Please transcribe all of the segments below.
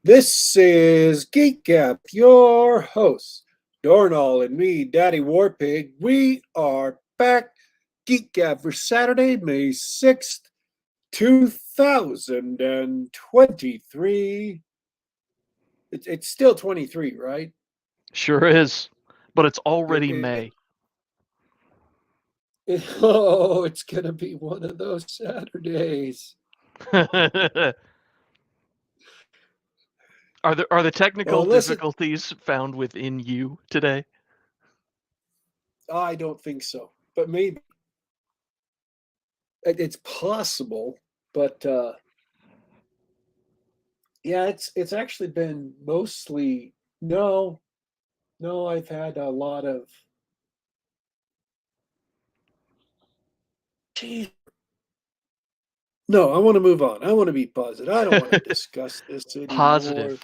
This is Geek Gab, your host, Dornall and me, Daddy Warpig. We are back. Geek Gab for Saturday, May 6th, 2023. It's still 23, right? Sure is, but it's It, already it, May. oh, it's going to be one of those Saturdays. Are the Oh, technical listen, difficulties found within you today? I don't think so, but maybe. It's possible, but yeah, it's actually been mostly no, no. I've had a lot of. Gee, no, I want to move on. I want to be positive. I don't want to discuss this anymore. Positive.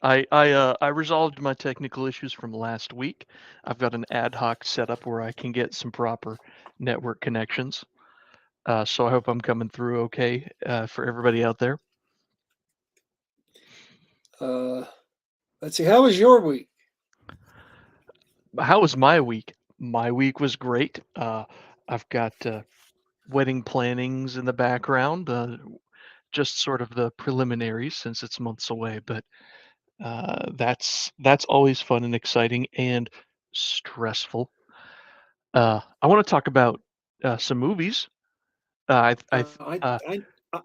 I resolved my technical issues from last week. I've got an ad hoc setup where I can get some proper network connections. So I hope I'm coming through okay for everybody out there. Uh, let's see. How was your week? How was my week? My week was great. I've got wedding plannings in the background, just sort of the preliminaries since it's months away, but that's always fun and exciting and stressful. I want to talk about some movies. I Uh, I I I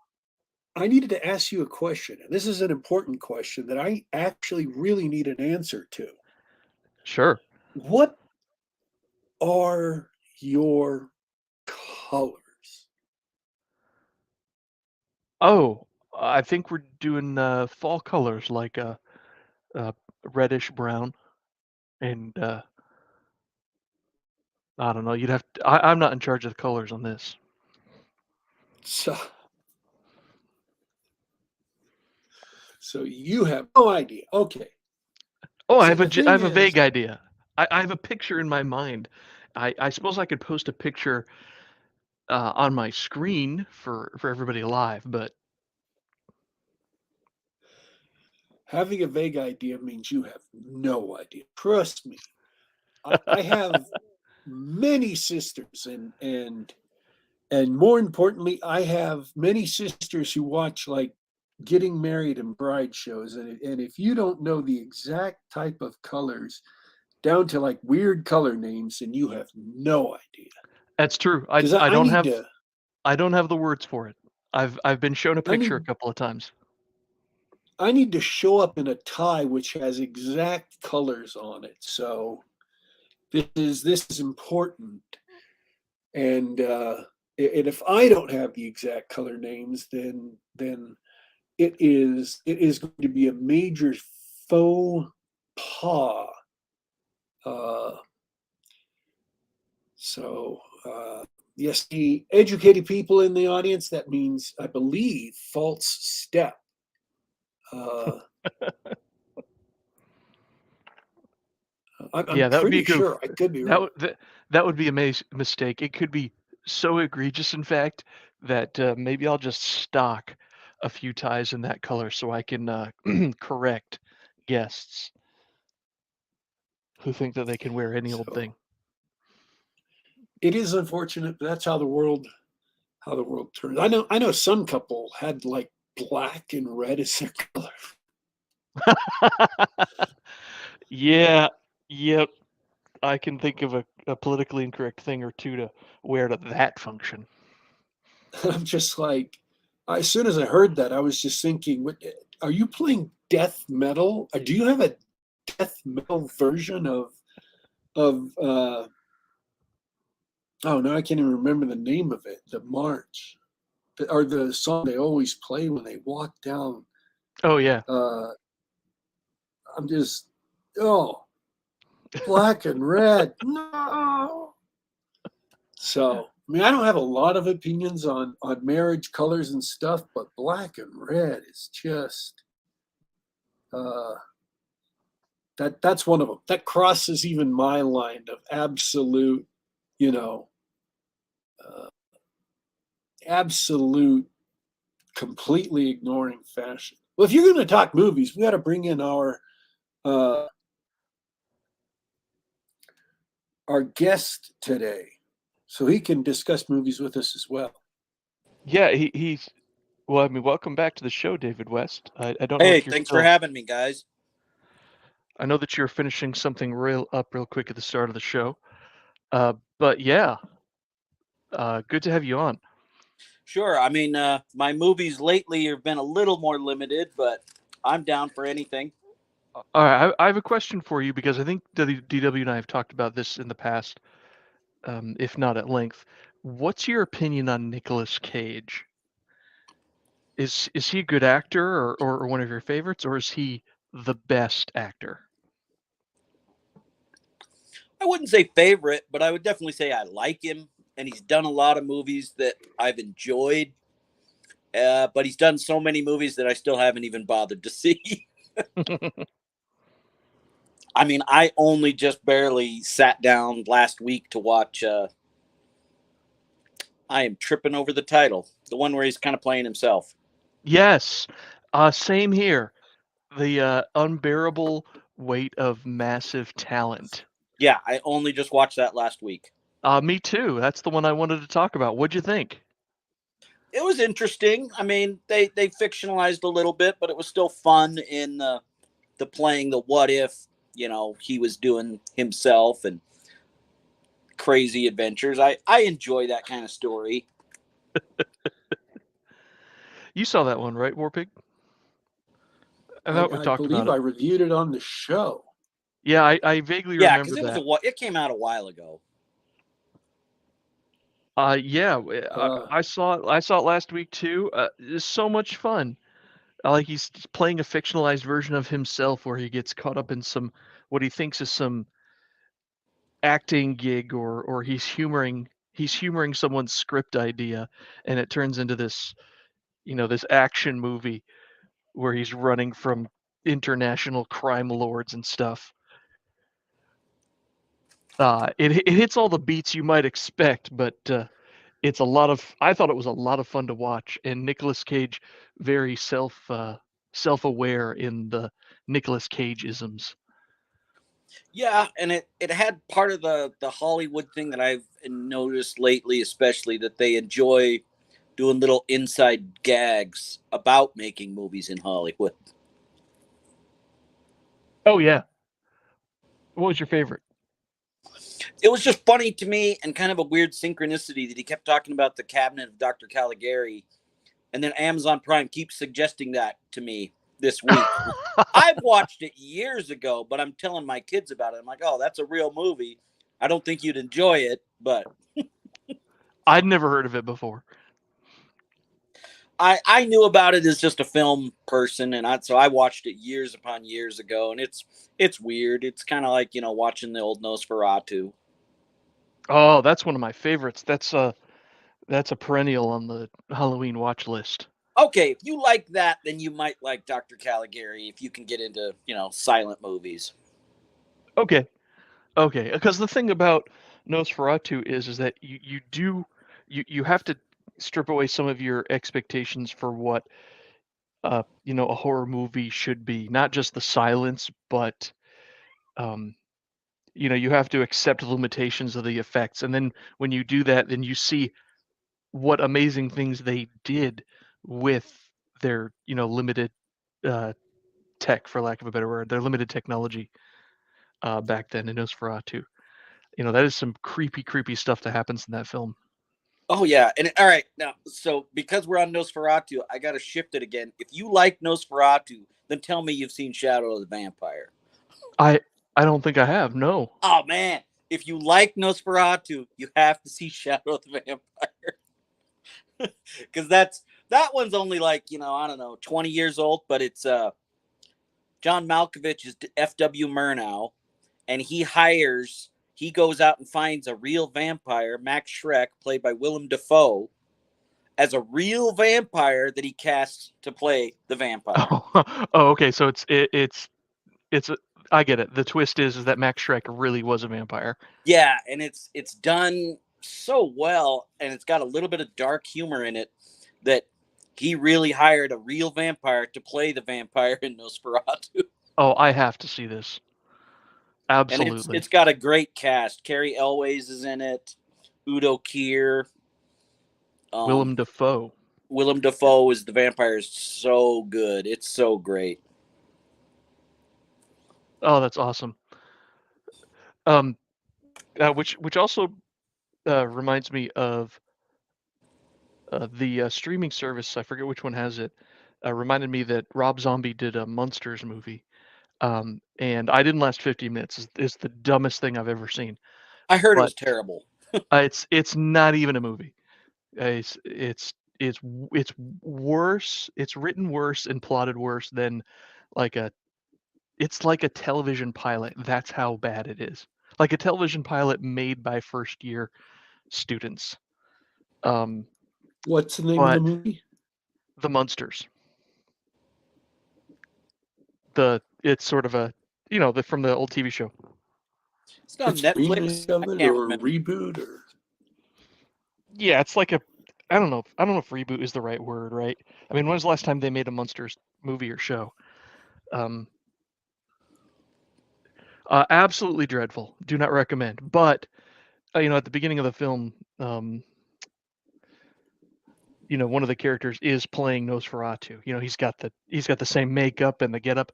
I needed to ask you a question, and this is an important question that I actually really need an answer to. Sure. What are your colors? Oh, I think we're doing fall colors like a reddish brown, and I don't know. You'd have to, I'm not in charge of the colors on this. So, so you have no idea. Okay. Oh, So the I thing have a is, vague idea. I have a picture in my mind. I suppose I could post a picture on my screen for everybody live, but having a vague idea means you have no idea. Trust me. I have many sisters, and more importantly, I have many sisters who watch like getting married and bride shows, and if you don't know the exact type of colors down to like weird color names, then you have no idea. that's true. Because I don't have the words for it. I've been shown a I picture a need couple of times. I need to show up in a tie which has exact colors on it. So this is important. And if I don't have the exact color names, then it is going to be a major faux pas. Uh, so yes, the educated people in the audience, that means I believe false step. Uh, I'm Yeah, that would be a pretty sure. goof. I could be That wrong. would that would be a mistake. It could be so egregious, in fact, that maybe I'll just stock a few ties in that color so I can correct guests who think that they can wear any old So thing. it is unfortunate, but that's how the world turns. I know some couple had like black and red as their color. Yeah, yep. I can think of a politically incorrect thing or two to wear to that function. I'm just like, as soon as I heard that, I was just thinking, what, are you playing death metal? Do you have a death metal version of oh no, I can't even remember the name of it. The march or the song they always play when they walk down. Oh yeah. Uh, I'm just oh, black and red. No. So I mean, I don't have a lot of opinions on marriage colors and stuff, but black and red is just uh, that's one of them. That crosses even my line of absolute, you know, uh, absolute, completely ignoring fashion. Well, if you're going to talk movies, we got to bring in uh, our guest today, so he can discuss movies with us as well. Yeah, he's well. I mean, welcome back to the show, David West. I don't know Hey, if you're thanks for still. having me, guys. I know that you're finishing something real quick at the start of the show. But yeah, good to have you on. Sure. I mean, my movies lately have been a little more limited, but I'm down for anything. All right, I have a question for you because I think DW and I have talked about this in the past, if not at length. What's your opinion on Nicolas Cage? Is he a good actor or one of your favorites, or is he the best actor? I wouldn't say favorite, but I would definitely say I like him, and he's done a lot of movies that I've enjoyed. But he's done so many movies that I still haven't even bothered to see. I mean, I only just barely sat down last week to watch. I am tripping over the title, the one where he's kind of playing himself. Yes, same here. The unbearable weight of massive talent. Yeah, I only just watched that last week. Me too. That's the one I wanted to talk about. What'd you think? It was interesting. I mean, they fictionalized a little bit, but it was still fun in the playing the what if, he was doing himself and crazy adventures. I enjoy that kind of story. You saw that one, right, Warpig? I thought we I talked about believe it. I reviewed it on the show. Yeah, I vaguely Yeah, remember because it was that. it came out a while ago. Yeah, I saw it last week too. It's so much fun. Like he's playing a fictionalized version of himself where he gets caught up in some what he thinks is some acting gig or he's humoring someone's script idea and it turns into this, this action movie where he's running from international crime lords and stuff. It hits all the beats you might expect, but it's a lot of. I thought it was a lot of fun to watch, and Nicolas Cage very self-aware in the Nicolas Cage isms. Yeah, and it had part of the Hollywood thing that I've noticed lately, especially that they enjoy doing little inside gags about making movies in Hollywood. Oh yeah, what was your favorite? It was just funny to me and kind of a weird synchronicity that he kept talking about the cabinet of Dr. Caligari, and then Amazon Prime keeps suggesting that to me this week. I've watched it years ago, but I'm telling my kids about it. I'm like, oh, that's a real movie. I don't think you'd enjoy it, but I'd never heard of it before. I knew about it as just a film person, and so I watched it years upon years ago, and it's weird. It's kind of like watching the old Nosferatu. Oh, that's one of my favorites. That's a perennial on the Halloween watch list. Okay, if you like that, then you might like Dr. Caligari if you can get into silent movies. Okay, because the thing about Nosferatu is that you have to strip away some of your expectations for what a horror movie should be. Not just the silence, but um, you have to accept the limitations of the effects. And then when you do that, then you see what amazing things they did with their, limited uh, tech, for lack of a better word, their limited technology back then in Nosferatu. That is some creepy stuff that happens in that film. Oh yeah, and all right now. So because we're on Nosferatu, I got to shift it again. If you like Nosferatu, then tell me you've seen Shadow of the Vampire. I I don't think I have. No. Oh man, if you like Nosferatu, you have to see Shadow of the Vampire because that one's only like I don't know 20 years old, but it's John Malkovich is F.W. Murnau, and he goes out and finds a real vampire, Max Schreck, played by Willem Dafoe, as a real vampire that he casts to play the vampire. Oh, okay. So it's I get it. The twist is that Max Schreck really was a vampire. Yeah, and it's done so well, and it's got a little bit of dark humor in it that he really hired a real vampire to play the vampire in Nosferatu. Oh, I have to see this. And Absolutely. it's got a great cast. Carrie Elways is in it. Udo Kier. Willem Dafoe. Willem Dafoe is the vampire. Is so good. It's so great. Oh, that's awesome. Which also reminds me of the streaming service. I forget which one has it. Reminded me that Rob Zombie did a Munsters movie, and I didn't last 50 minutes. It's the dumbest thing I've ever seen. I heard it was But terrible. it's not even a movie. It's worse. It's written worse and plotted worse than like a. It's like a television pilot. That's how bad it is. Like a television pilot made by first year students. What's the name of But the movie? the Munsters. It's sort of a from the old TV show. It's on It's Netflix. remake of I it can't or a remember. reboot or Yeah, it's like a I don't know if reboot is the right word, right? I mean, when was the last time they made a Munsters movie or show? Absolutely dreadful. Do not recommend. But at the beginning of the film, one of the characters is playing Nosferatu. He's got the same makeup and the getup,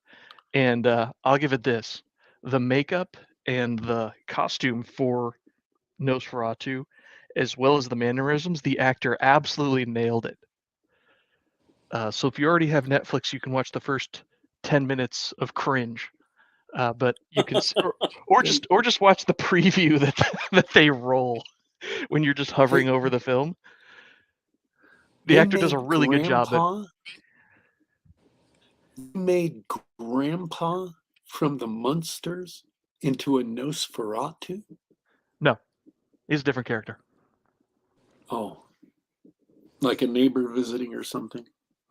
and I'll give it this: the makeup and the costume for Nosferatu, as well as the mannerisms, the actor absolutely nailed it. So if you already have Netflix, you can watch the first 10 minutes of cringe. But you can, or just watch the preview that they roll when you're just hovering over the film. The actor does a really good job. Made Grandpa from the Munsters into a Nosferatu? No, he's a different character. Oh, like a neighbor visiting or something.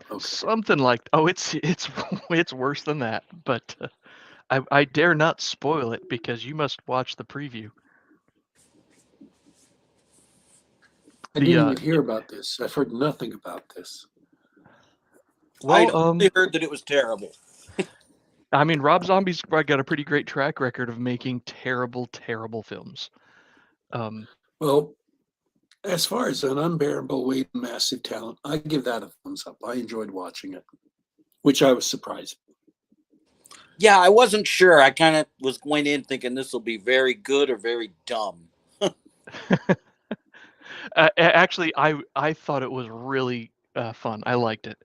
Okay. Something like it's worse than that, but I dare not spoil it because you must watch the preview. I didn't even hear about this. I've heard nothing about this. Well, I heard that it was terrible. I mean, Rob Zombie's got a pretty great track record of making terrible, terrible films. Well, as far as an unbearable weight of massive talent, I give that a thumbs up. I enjoyed watching it, which I was surprised. Yeah, I wasn't sure. I kind of was going in thinking this will be very good or very dumb. Actually, I thought it was really fun. I liked it.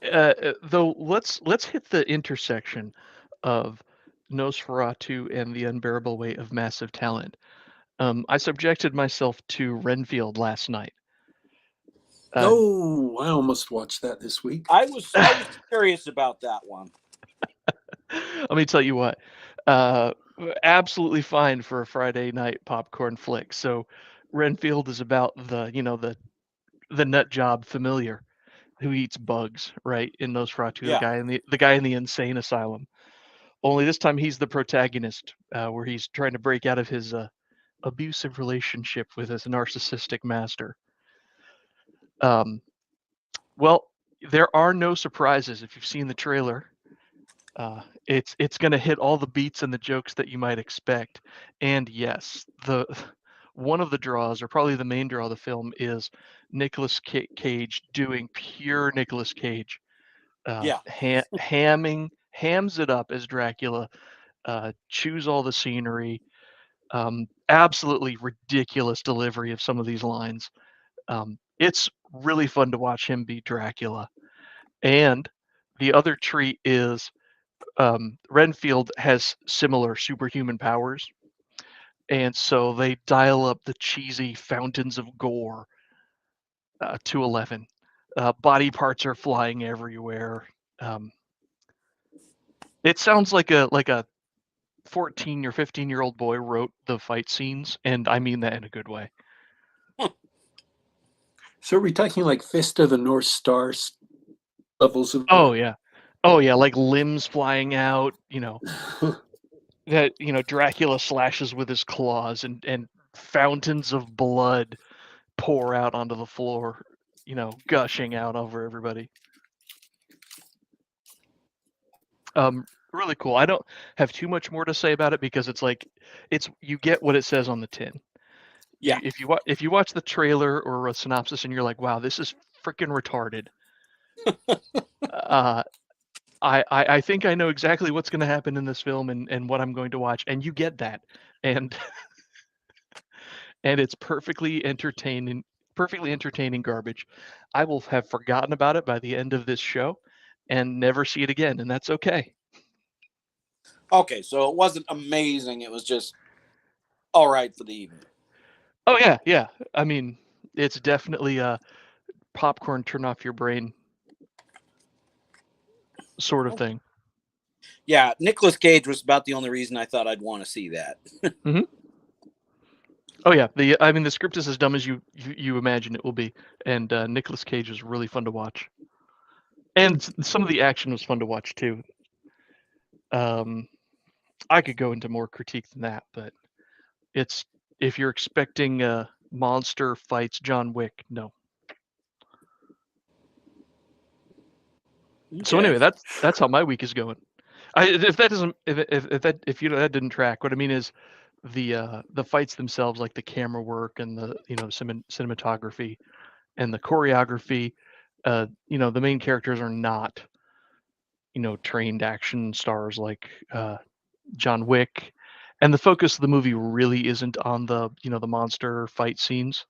Though let's hit the intersection of Nosferatu and the unbearable weight of massive talent. I subjected myself to Renfield last night. I almost watched that this week. I was curious about that one. Let me tell you what, absolutely fine for a Friday night popcorn flick. So Renfield is about the nut job familiar who eats bugs, right? In Nosferatu, Yeah. the guy in the insane asylum. Only this time he's the protagonist, where he's trying to break out of his abusive relationship with his narcissistic master. Well, there are no surprises if you've seen the trailer. It's going to hit all the beats and the jokes that you might expect. And yes, one of the draws, or probably the main draw of the film, is Nicolas Cage doing pure Nicolas Cage. Hams it up as Dracula, chews all the scenery. Absolutely ridiculous delivery of some of these lines. It's really fun to watch him be Dracula. And the other treat is Renfield has similar superhuman powers. And so they dial up the cheesy fountains of gore to 11. Body parts are flying everywhere. It sounds like a 14 or 15-year-old boy wrote the fight scenes, and I mean that in a good way. So are we talking like Fist of the North Star levels of? Oh yeah, like limbs flying out. That Dracula slashes with his claws, and fountains of blood pour out onto the floor, gushing out over everybody. Really cool. I don't have too much more to say about it because it's like you get what it says on the tin. Yeah. If you watch the trailer or a synopsis and you're like, wow, this is freaking retarded. I think I know exactly what's going to happen in this film and what I'm going to watch, and you get that, and and it's perfectly entertaining garbage. I will have forgotten about it by the end of this show, and never see it again, and that's okay. Okay, so it wasn't amazing. It was just all right for the evening. Oh yeah. I mean, it's definitely a popcorn turn off your brain sort of thing. Yeah, Nicolas Cage was about the only reason I thought I'd want to see that. Mm-hmm. Oh yeah, the script is as dumb as you imagine it will be, and Nicolas Cage was really fun to watch, and some of the action was fun to watch too. I could go into more critique than that, but it's if you're expecting monster fights John Wick, no. Okay. So anyway, that's how my week is going. If that didn't track, what I mean is the fights themselves, like the camera work and the cinematography and the choreography. The main characters are not trained action stars like John Wick, and the focus of the movie really isn't on the the monster fight scenes,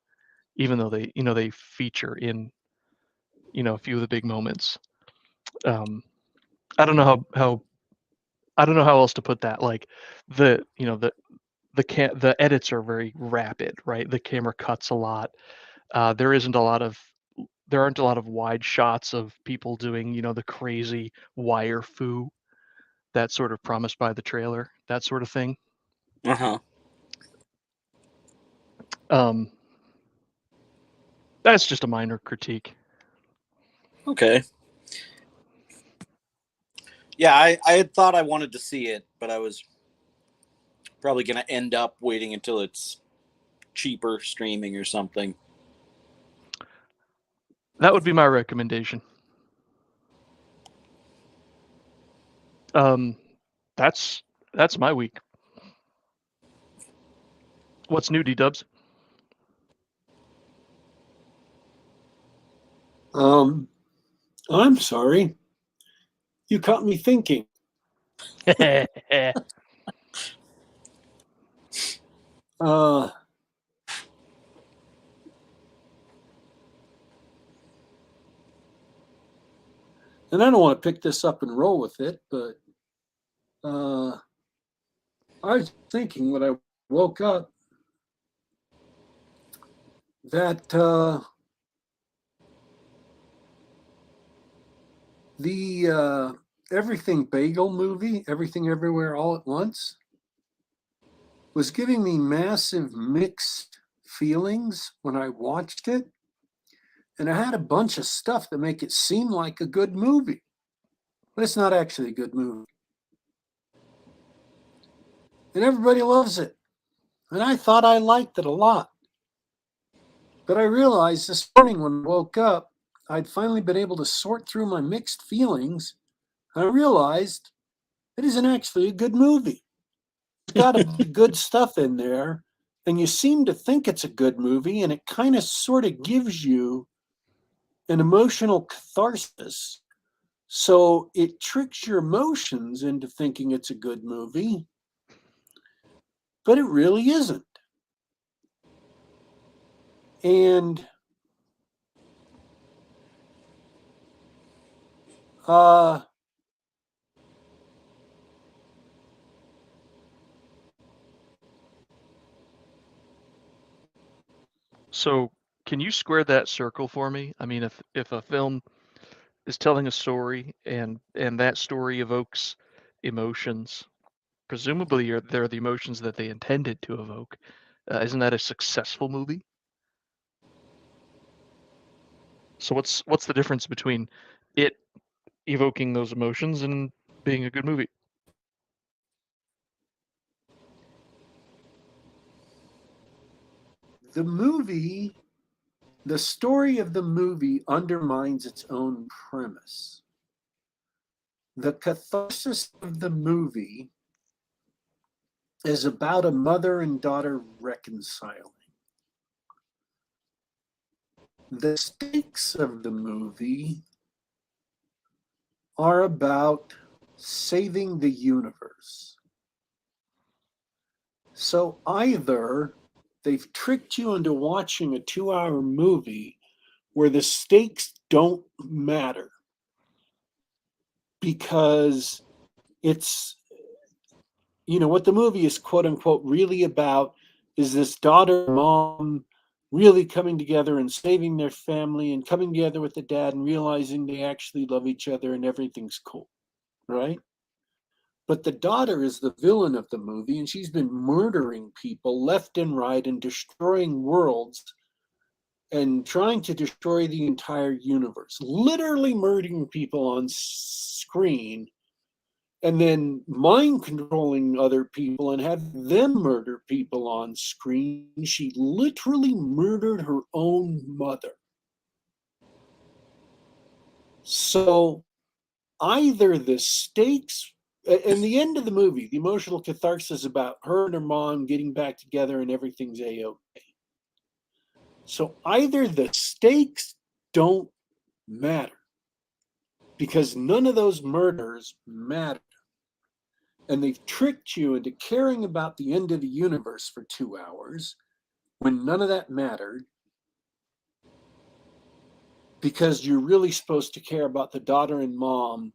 even though they feature in a few of the big moments. I don't know how I don't know how else to put that. Like the edits are very rapid, right? The camera cuts a lot. There aren't a lot of wide shots of people doing the crazy wire fu that's sort of promised by the trailer, that sort of thing. That's just a minor critique. Okay. Yeah, I had thought I wanted to see it, but I was probably going to end up waiting until it's cheaper streaming or something. That would be my recommendation. That's my week. What's new, D-Dubs? I'm sorry. You caught me thinking. Uh, and I don't want to pick this up and roll with it, but I was thinking when I woke up that the Everything Bagel movie, Everything Everywhere All at Once, was giving me massive mixed feelings when I watched it. And I had a bunch of stuff that make it seem like a good movie, but it's not actually a good movie. And everybody loves it. And I thought I liked it a lot. But I realized this morning when I woke up, I'd finally been able to sort through my mixed feelings. And I realized it isn't actually a good movie. It's got a bunch of good stuff in there, and you seem to think it's a good movie, and it kind of sort of gives you an emotional catharsis. So it tricks your emotions into thinking it's a good movie, but it really isn't. And So, can you square that circle for me? I mean, if a film is telling a story and that story evokes emotions, presumably they're the emotions that they intended to evoke. Isn't that a successful movie? So what's the difference between it evoking those emotions and being a good movie? the movie the story of the movie undermines its own premise. The catharsis of the movie is about a mother and daughter reconciling. The stakes of the movie are about saving the universe. So either they've tricked you into watching a 2-hour movie where the stakes don't matter because it's, what the movie is quote unquote really about is this daughter and mom really coming together and saving their family and coming together with the dad and realizing they actually love each other and everything's cool, right? But the daughter is the villain of the movie, and she's been murdering people left and right and destroying worlds and trying to destroy the entire universe, literally murdering people on screen and then mind controlling other people and have them murder people on screen. She literally murdered her own mother. So either the stakes, and the end of the movie, the emotional catharsis about her and her mom getting back together and everything's a-okay. So either the stakes don't matter because none of those murders matter, and they've tricked you into caring about the end of the universe for 2 hours when none of that mattered, because you're really supposed to care about the daughter and mom,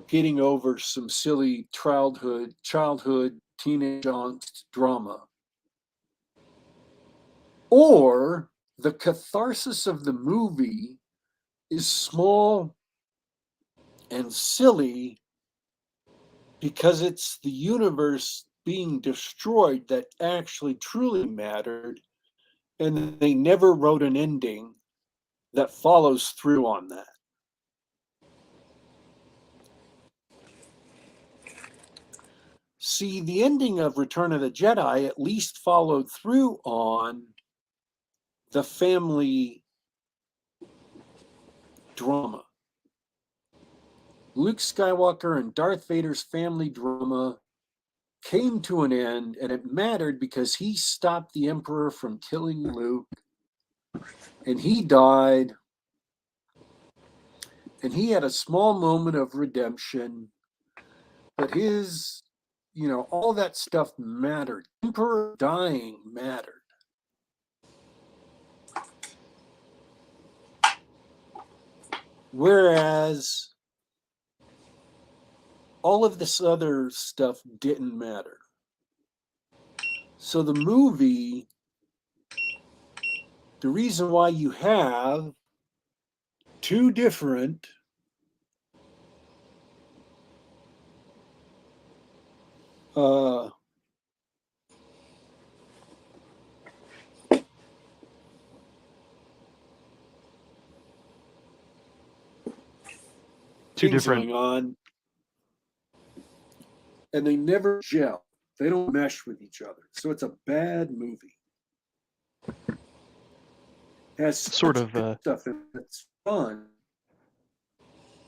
getting over some silly childhood teenage angst drama. Or the catharsis of the movie is small and silly because it's the universe being destroyed that actually truly mattered, and they never wrote an ending that follows through on that. See, the ending of Return of the Jedi at least followed through on the family drama. Luke Skywalker and Darth Vader's family drama came to an end, and it mattered because he stopped the Emperor from killing Luke, and he died, and he had a small moment of redemption, but his, all that stuff mattered. Emperor dying mattered. Whereas all of this other stuff didn't matter. So the movie, the reason why you have two different Two things different. going on, and they never gel. They don't mesh with each other. So it's a bad movie. It has Sort of stuff in it that's fun.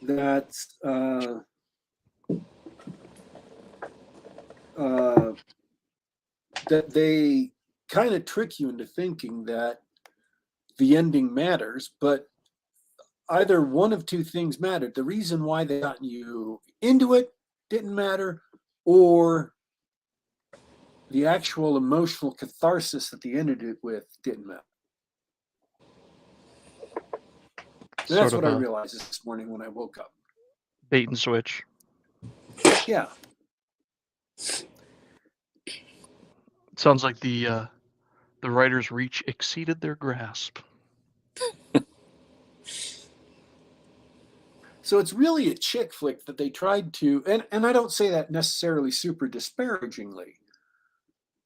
That's that they kind of trick you into thinking that the ending matters, but either one of two things mattered. The reason why they got you into it didn't matter, or the actual emotional catharsis that they ended it with didn't matter. And that's what I realized this morning when I woke up. Bait and switch. Yeah. It sounds like the writer's reach exceeded their grasp. So it's really a chick flick that they tried to, and I don't say that necessarily super disparagingly.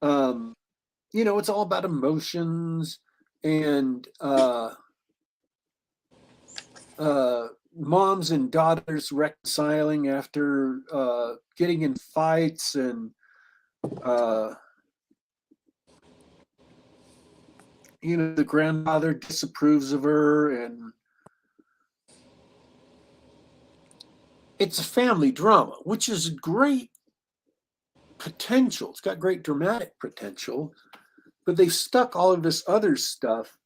It's all about emotions and moms and daughters reconciling after getting in fights and the grandfather disapproves of her, and it's a family drama, which is great potential. It's got great dramatic potential, but they've stuck all of this other stuff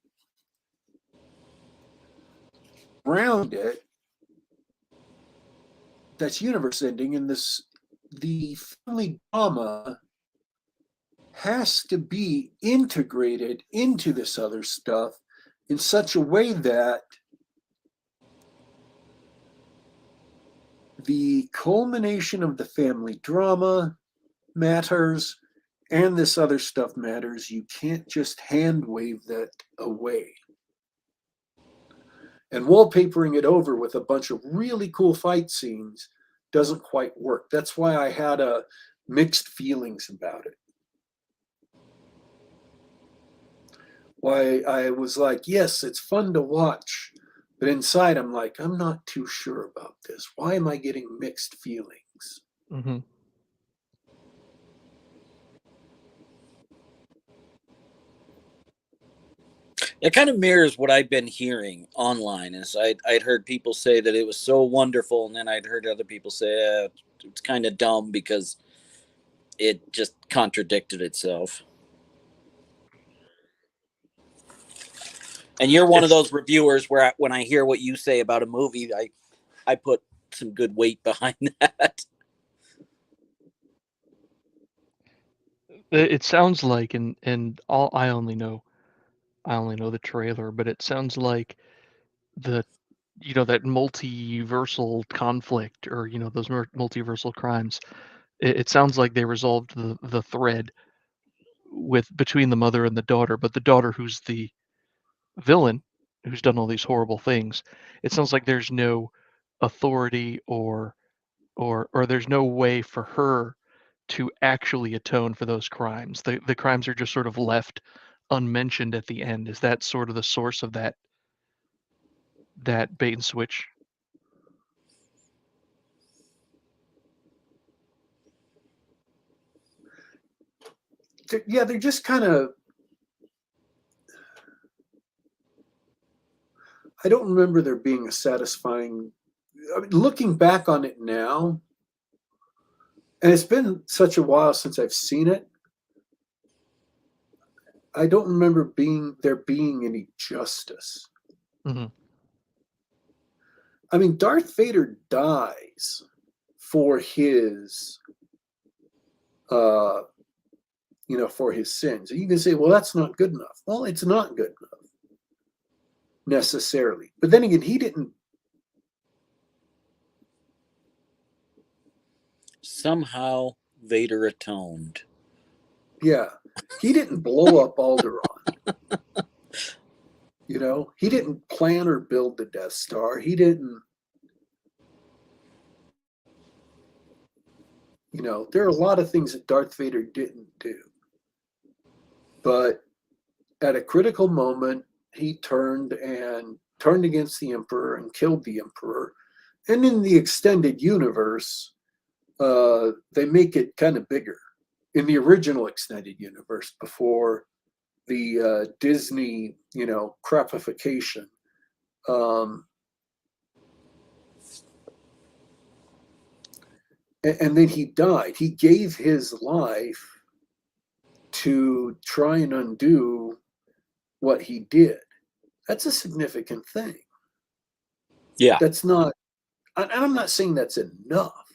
around it that's universe ending, and the family drama has to be integrated into this other stuff in such a way that the culmination of the family drama matters and this other stuff matters. You can't just hand wave that away. And wallpapering it over with a bunch of really cool fight scenes doesn't quite work. That's why I had mixed feelings about it. Why I was like, yes, it's fun to watch, but inside I'm like, I'm not too sure about this. Why am I getting mixed feelings? Mm-hmm. It kind of mirrors what I've been hearing online. Is I'd heard people say that it was so wonderful, and then I'd heard other people say it's kind of dumb because it just contradicted itself. And you're one of those reviewers where when I hear what you say about a movie, I put some good weight behind that. It sounds like, and all I only know the trailer, but it sounds like the that multiversal conflict, or those multiversal crimes. It sounds like they resolved the thread between the mother and the daughter, but the daughter, who's the villain, who's done all these horrible things, it sounds like there's no authority or there's no way for her to actually atone for those crimes. The crimes are just sort of left unmentioned at the end. Is that sort of the source of that bait and switch? Yeah, they're just kind of. I don't remember there being a satisfying. I mean, looking back on it now, and it's been such a while since I've seen it, I don't remember there being any justice. Mm-hmm. I mean, Darth Vader dies for his, for his sins. And you can say, well, that's not good enough. Well, it's not good enough necessarily. But then again, he didn't. Somehow Vader atoned. Yeah, he didn't blow up Alderaan. He didn't plan or build the Death Star. He didn't. There are a lot of things that Darth Vader didn't do. But at a critical moment, he turned against the Emperor and killed the Emperor. And in the extended universe, they make it kind of bigger. In the original extended universe, before the Disney, crapification. And then he died. He gave his life to try and undo what he did. That's a significant thing. Yeah. That's not, and I'm not saying that's enough.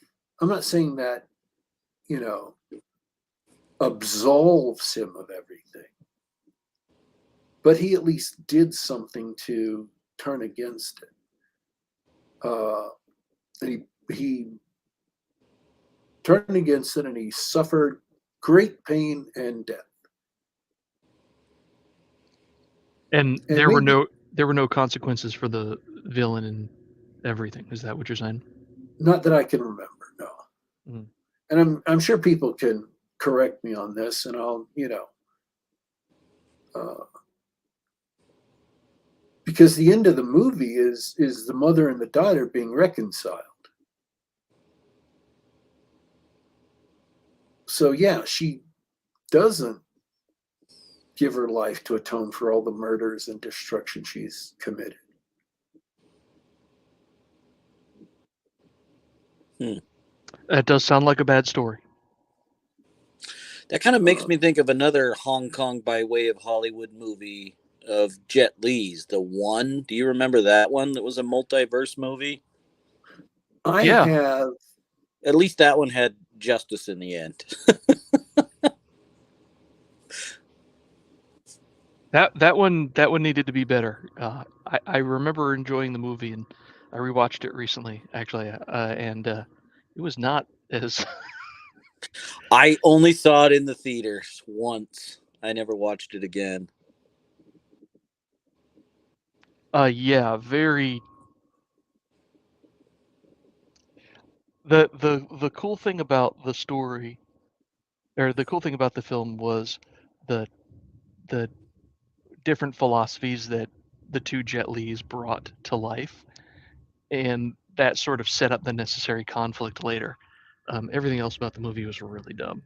I'm not saying that, absolves him of everything. But he at least did something to turn against it. And he turned against it, and he suffered great pain and death. And there were no consequences for the villain and everything. Is that what you're saying? Not that I can remember, no. Mm. And I'm sure people can correct me on this, and I'll, because the end of the movie is the mother and the daughter being reconciled. So yeah, she doesn't give her life to atone for all the murders and destruction she's committed. That does sound like a bad story. That kind of makes me think of another Hong Kong by way of Hollywood movie of Jet Li's, The One. Do you remember that one? That was a multiverse movie. I Yeah. have. At least that one had justice in the end. That one needed to be better. I remember enjoying the movie, and I rewatched it recently, actually, and it was not as. I only saw it in the theaters once. I never watched it again. Yeah, very. The cool thing about the story, or the cool thing about the film, was the the different philosophies that the two Jet Lis brought to life, and that sort of set up the necessary conflict later. Everything else about the movie was really dumb.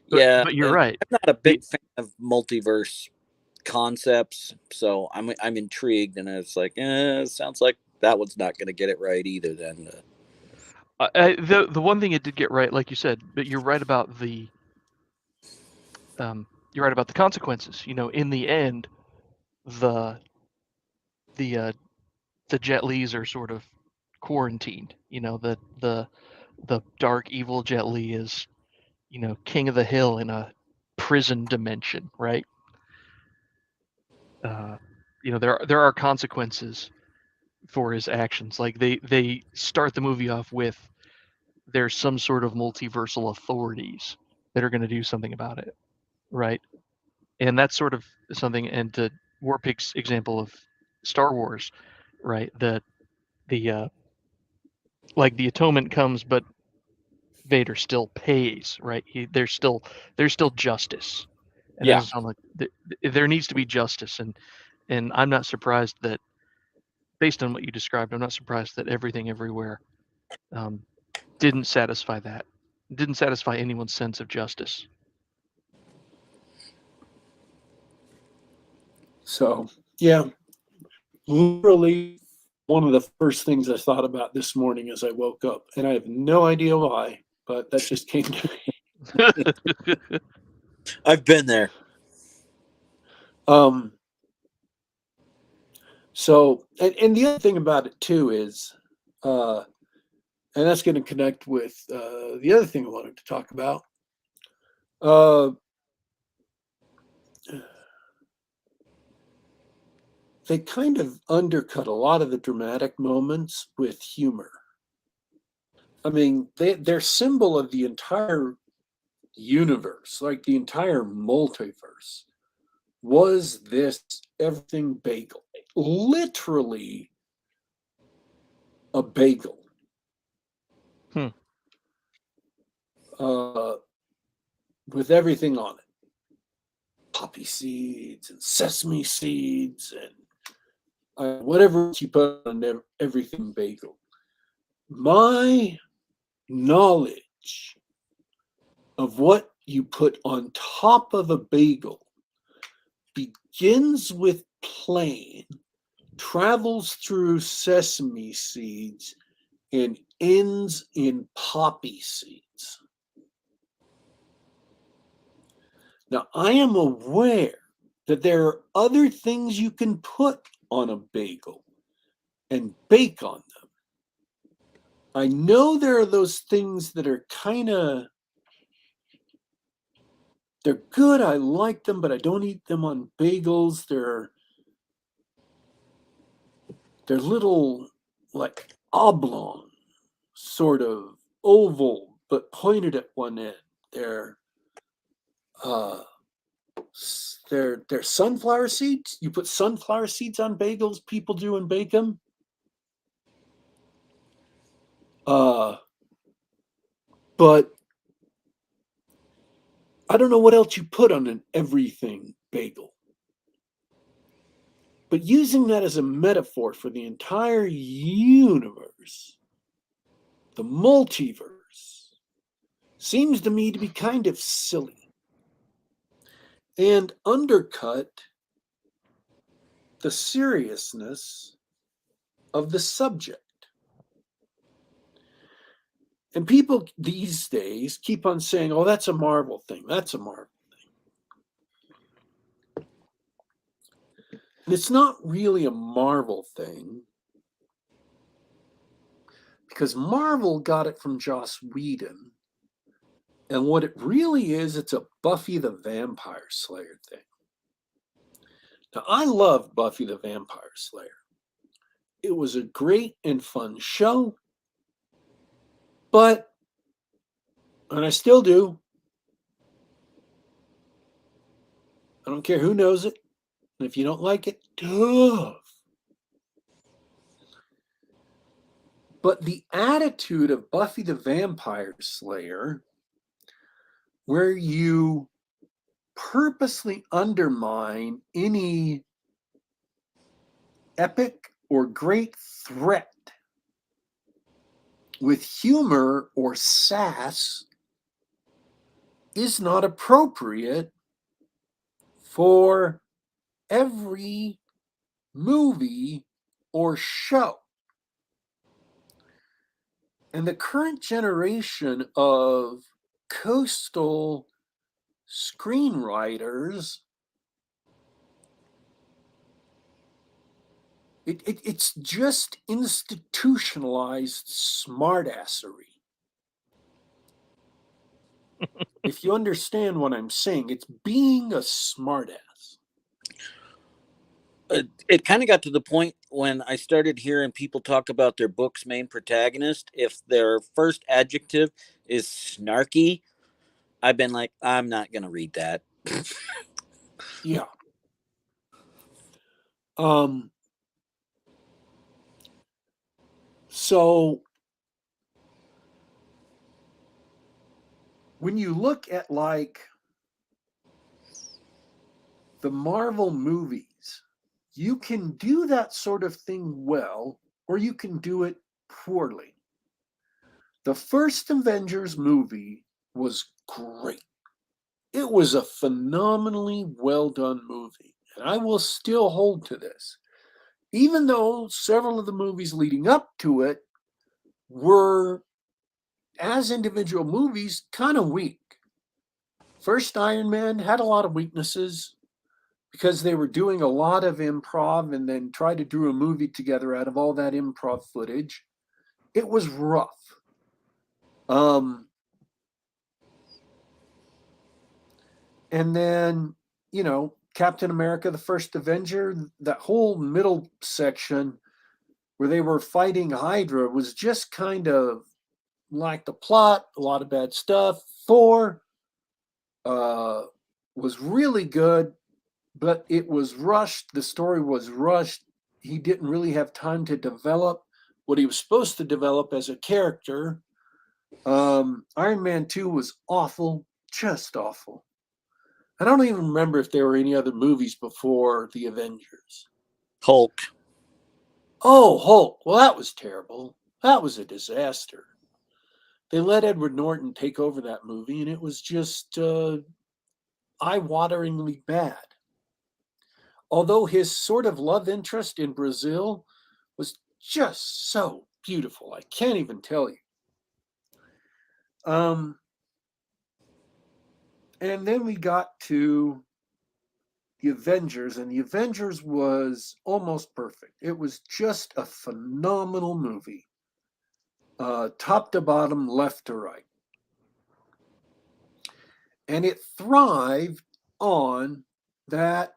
Yeah, But you're and right. I'm not a The, big fan of multiverse concepts, so I'm intrigued, and it's like, sounds like that one's not going to get it right either. Then, the one thing it did get right, like you said, but you're right about the consequences. You know, in the end, the the Jet Lis are sort of quarantined. You know, the dark evil Jet Li is, you know, king of the hill in a prison dimension, right? You know, there are consequences for his actions. Like they start the movie off with there's some sort of multiversal authorities that are going to do something about it, right? And that's sort of something. And to Warpig's example of Star Wars, right? The like the atonement comes, but Vader still pays, right? There's still justice, and that yeah, doesn't sound like there needs to be justice, and I'm not surprised that, based on what you described, I'm not surprised that Everything Everywhere um, didn't satisfy that, didn't satisfy anyone's sense of justice. So, yeah, literally one of the first things I thought about this morning as I woke up, and I have no idea why, but that just came to me. I've been there. So, and the other thing about it too is, and that's going to connect with the other thing I wanted to talk about. They kind of undercut a lot of the dramatic moments with humor. I mean, they're symbol of the entire universe, like the entire multiverse, was this everything bagel. Literally a bagel. Hmm. With everything on it. Poppy seeds and sesame seeds and whatever you put on everything bagel. My knowledge of what you put on top of a bagel begins with plain, travels through sesame seeds, and ends in poppy seeds. Now, I am aware that there are other things you can put on a bagel and bake on them. I know there are those things that are they're good. I like them, but I don't eat them on bagels. They're little, like oblong, sort of oval, but pointed at one end. They're sunflower seeds. You put sunflower seeds on bagels. People do and bake them. But I don't know what else you put on an everything bagel. But using that as a metaphor for the entire universe, the multiverse, seems to me to be kind of silly. and undercut the seriousness of the subject. And people these days keep on saying, oh, that's a Marvel thing. That's a Marvel thing. And it's not really a Marvel thing because Marvel got it from Joss Whedon. And what it really is, it's a Buffy the Vampire Slayer thing. Now, I love Buffy the Vampire Slayer. It was a great and fun show, but, and I still do, I don't care who knows it, and if you don't like it, tough. But the attitude of Buffy the Vampire Slayer, where you purposely undermine any epic or great threat with humor or sass, is not appropriate for every movie or show. And the current generation of coastal screenwriters, it's just institutionalized smartassery. If you understand what I'm saying, it's being a smartass. It kind of got to the point when I started hearing people talk about their book's main protagonist. If their first adjective is snarky, I've been like, I'm not going to read that. Yeah. So when you look at like the Marvel movies, you can do that sort of thing well, or you can do it poorly. The first Avengers movie was great. It was a phenomenally well done movie, and I will still hold to this. Even though several of the movies leading up to it were, as individual movies, kind of weak. First Iron Man had a lot of weaknesses because they were doing a lot of improv and then tried to do a movie together out of all that improv footage. It was rough. And then, Captain America, the First Avenger, that whole middle section where they were fighting Hydra was just kind of like the plot, a lot of bad stuff. Thor was really good, but it was rushed. The story was rushed. He didn't really have time to develop what he was supposed to develop as a character. Iron Man 2 was awful, just awful. I don't even remember if there were any other movies before the Avengers. Hulk. Oh, Hulk. Well, that was terrible. That was a disaster. They let Edward Norton take over that movie, and it was just eye-wateringly bad. Although his sort of love interest in Brazil was just so beautiful. I can't even tell you. And then we got to the Avengers, and the Avengers was almost perfect. It was just a phenomenal movie, top to bottom, left to right. And it thrived on that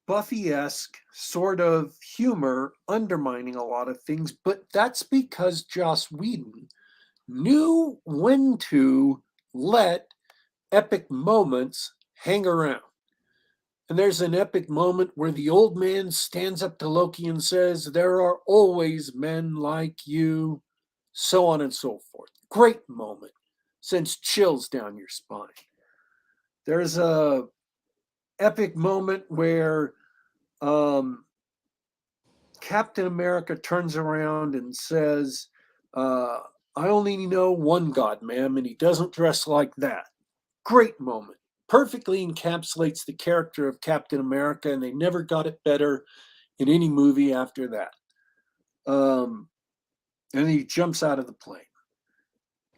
Buffy-esque sort of humor undermining a lot of things, but that's because Joss Whedon knew when to let epic moments hang around. And there's an epic moment where the old man stands up to Loki and says, "There are always men like you," so on and so forth. Great moment. Sends chills down your spine. There's a epic moment where Captain America turns around and says, I only know one God, ma'am, and he doesn't dress like that. Great moment. Perfectly encapsulates the character of Captain America, and they never got it better in any movie after that. And he jumps out of the plane.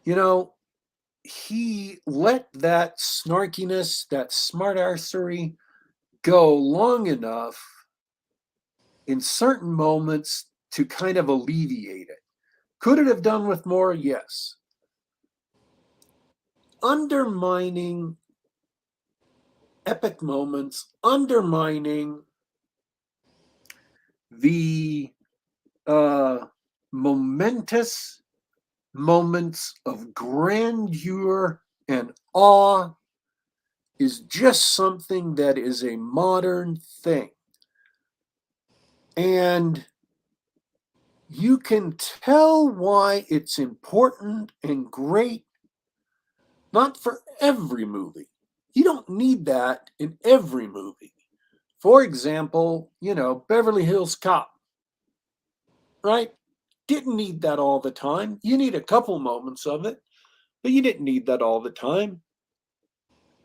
You know, he let that snarkiness, that smartassery go long enough in certain moments to kind of alleviate it. Could it have done with more? Yes. Undermining epic moments, undermining the momentous moments of grandeur and awe is just something that is a modern thing. And you can tell why it's important and great, not for every movie. You don't need that in every movie. For example, Beverly Hills Cop, right? Didn't need that all the time. You need a couple moments of it, but you didn't need that all the time.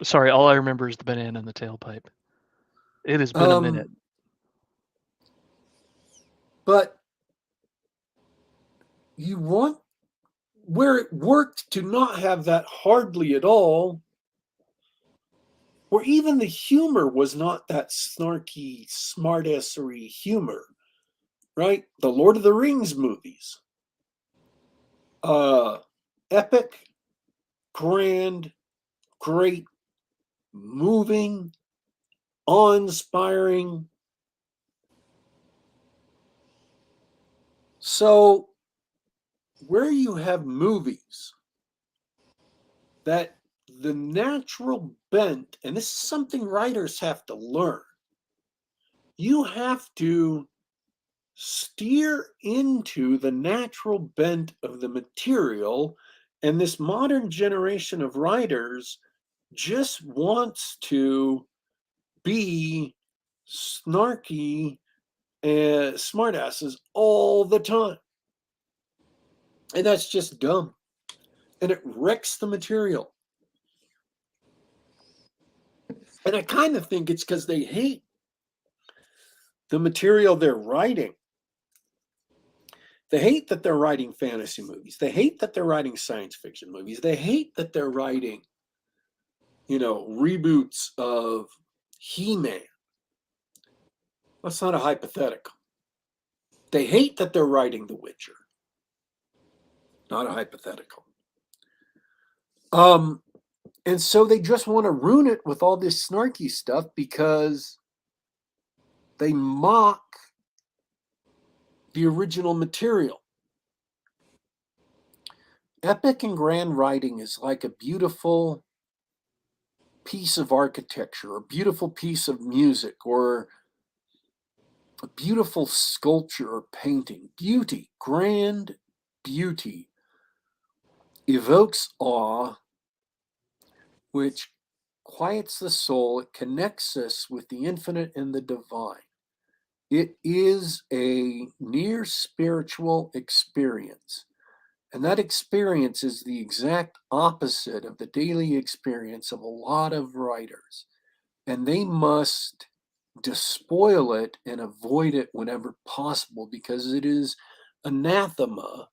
Sorry, all I remember is the banana in the tailpipe. It has been a minute. But you want where it worked to not have that hardly at all, where even the humor was not that snarky, smartassery humor, right? The Lord of the Rings movies. Epic, grand, great, moving, awe-inspiring. So, where you have movies that the natural bent, and this is something writers have to learn, you have to steer into the natural bent of the material. And this modern generation of writers just wants to be snarky and smartasses all the time. And that's just dumb. And it wrecks the material. And I kind of think it's because they hate the material they're writing. They hate that they're writing fantasy movies. They hate that they're writing science fiction movies. They hate that they're writing, reboots of He-Man. That's not a hypothetical. They hate that they're writing The Witcher. Not a hypothetical. And so they just want to ruin it with all this snarky stuff because they mock the original material. Epic and grand writing is like a beautiful piece of architecture, a beautiful piece of music, or a beautiful sculpture or painting. Beauty, grand beauty, evokes awe, which quiets the soul. It connects us with the infinite and the divine. It is a near spiritual experience. And that experience is the exact opposite of the daily experience of a lot of writers. And they must despoil it and avoid it whenever possible because it is anathema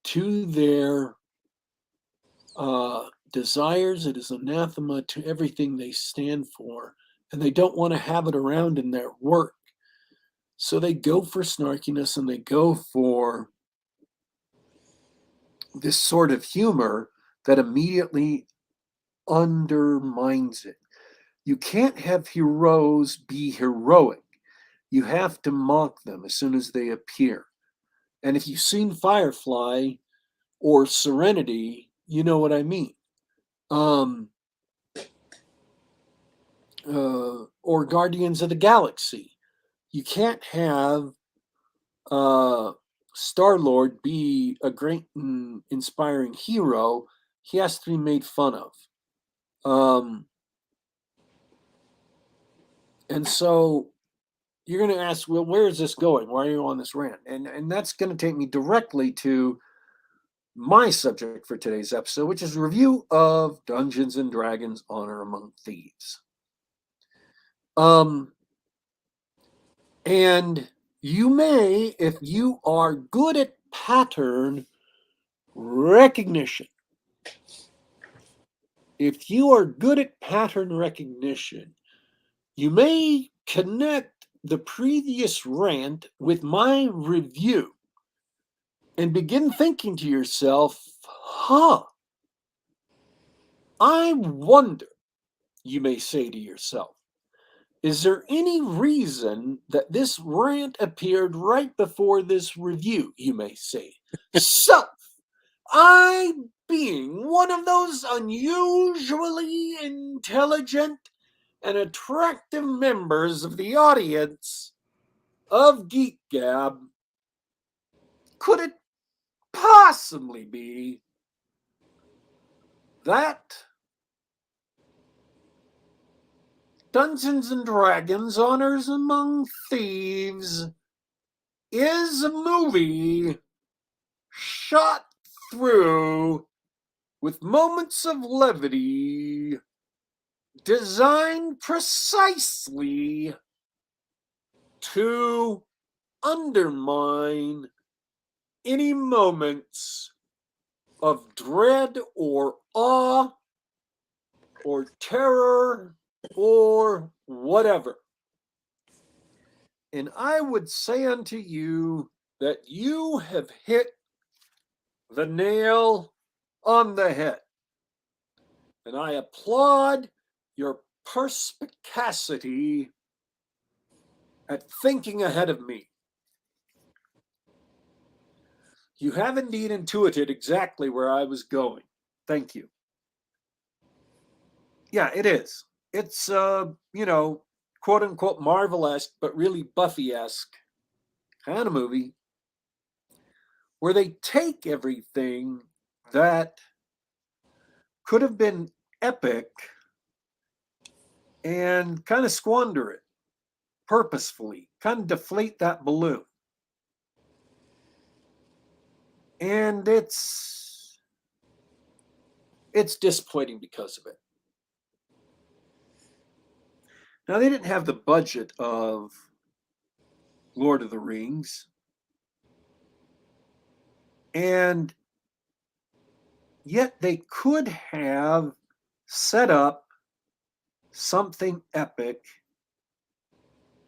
to their desires. It is anathema to everything they stand for. And they don't want to have it around in their work. So they go for snarkiness and they go for this sort of humor that immediately undermines it. You can't have heroes be heroic. You have to mock them as soon as they appear. And if you've seen Firefly or Serenity, you know what I mean. Or Guardians of the Galaxy. You can't have Star-Lord be a great and inspiring hero. He has to be made fun of. And so you're going to ask, well, where is this going? Why are you on this rant? And that's going to take me directly to my subject for today's episode, which is a review of Dungeons and Dragons: Honor Among Thieves. And you may, if you are good at pattern recognition, you may connect the previous rant with my review and begin thinking to yourself, I wonder, you may say to yourself, is there any reason that this rant appeared right before this review, you may say? So, I, being one of those unusually intelligent and attractive members of the audience of Geek Gab, could it possibly be that Dungeons and Dragons: Honors Among Thieves is a movie shot through with moments of levity designed precisely to undermine any moments of dread or awe or terror or whatever. And I would say unto you that you have hit the nail on the head. And I applaud your perspicacity at thinking ahead of me. You have indeed intuited exactly where I was going. Thank you. Yeah, it is. It's, quote unquote Marvel-esque, but really Buffy-esque kind of movie where they take everything that could have been epic and kind of squander it purposefully, kind of deflate that balloon. And it's disappointing because of it. Now, they didn't have the budget of Lord of the Rings. And yet they could have set up something epic,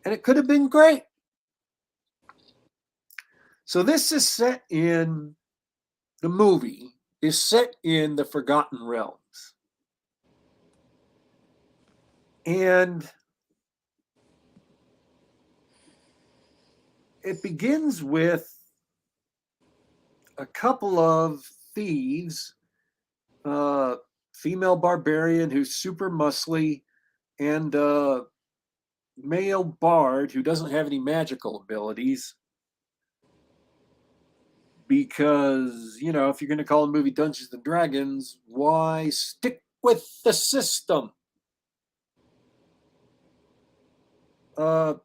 and it could have been great. So this is set in, the movie is set in the Forgotten Realms. And it begins with a couple of thieves, female barbarian who's super muscly, and male bard who doesn't have any magical abilities. Because, if you're going to call a movie Dungeons and Dragons, why stick with the system? Of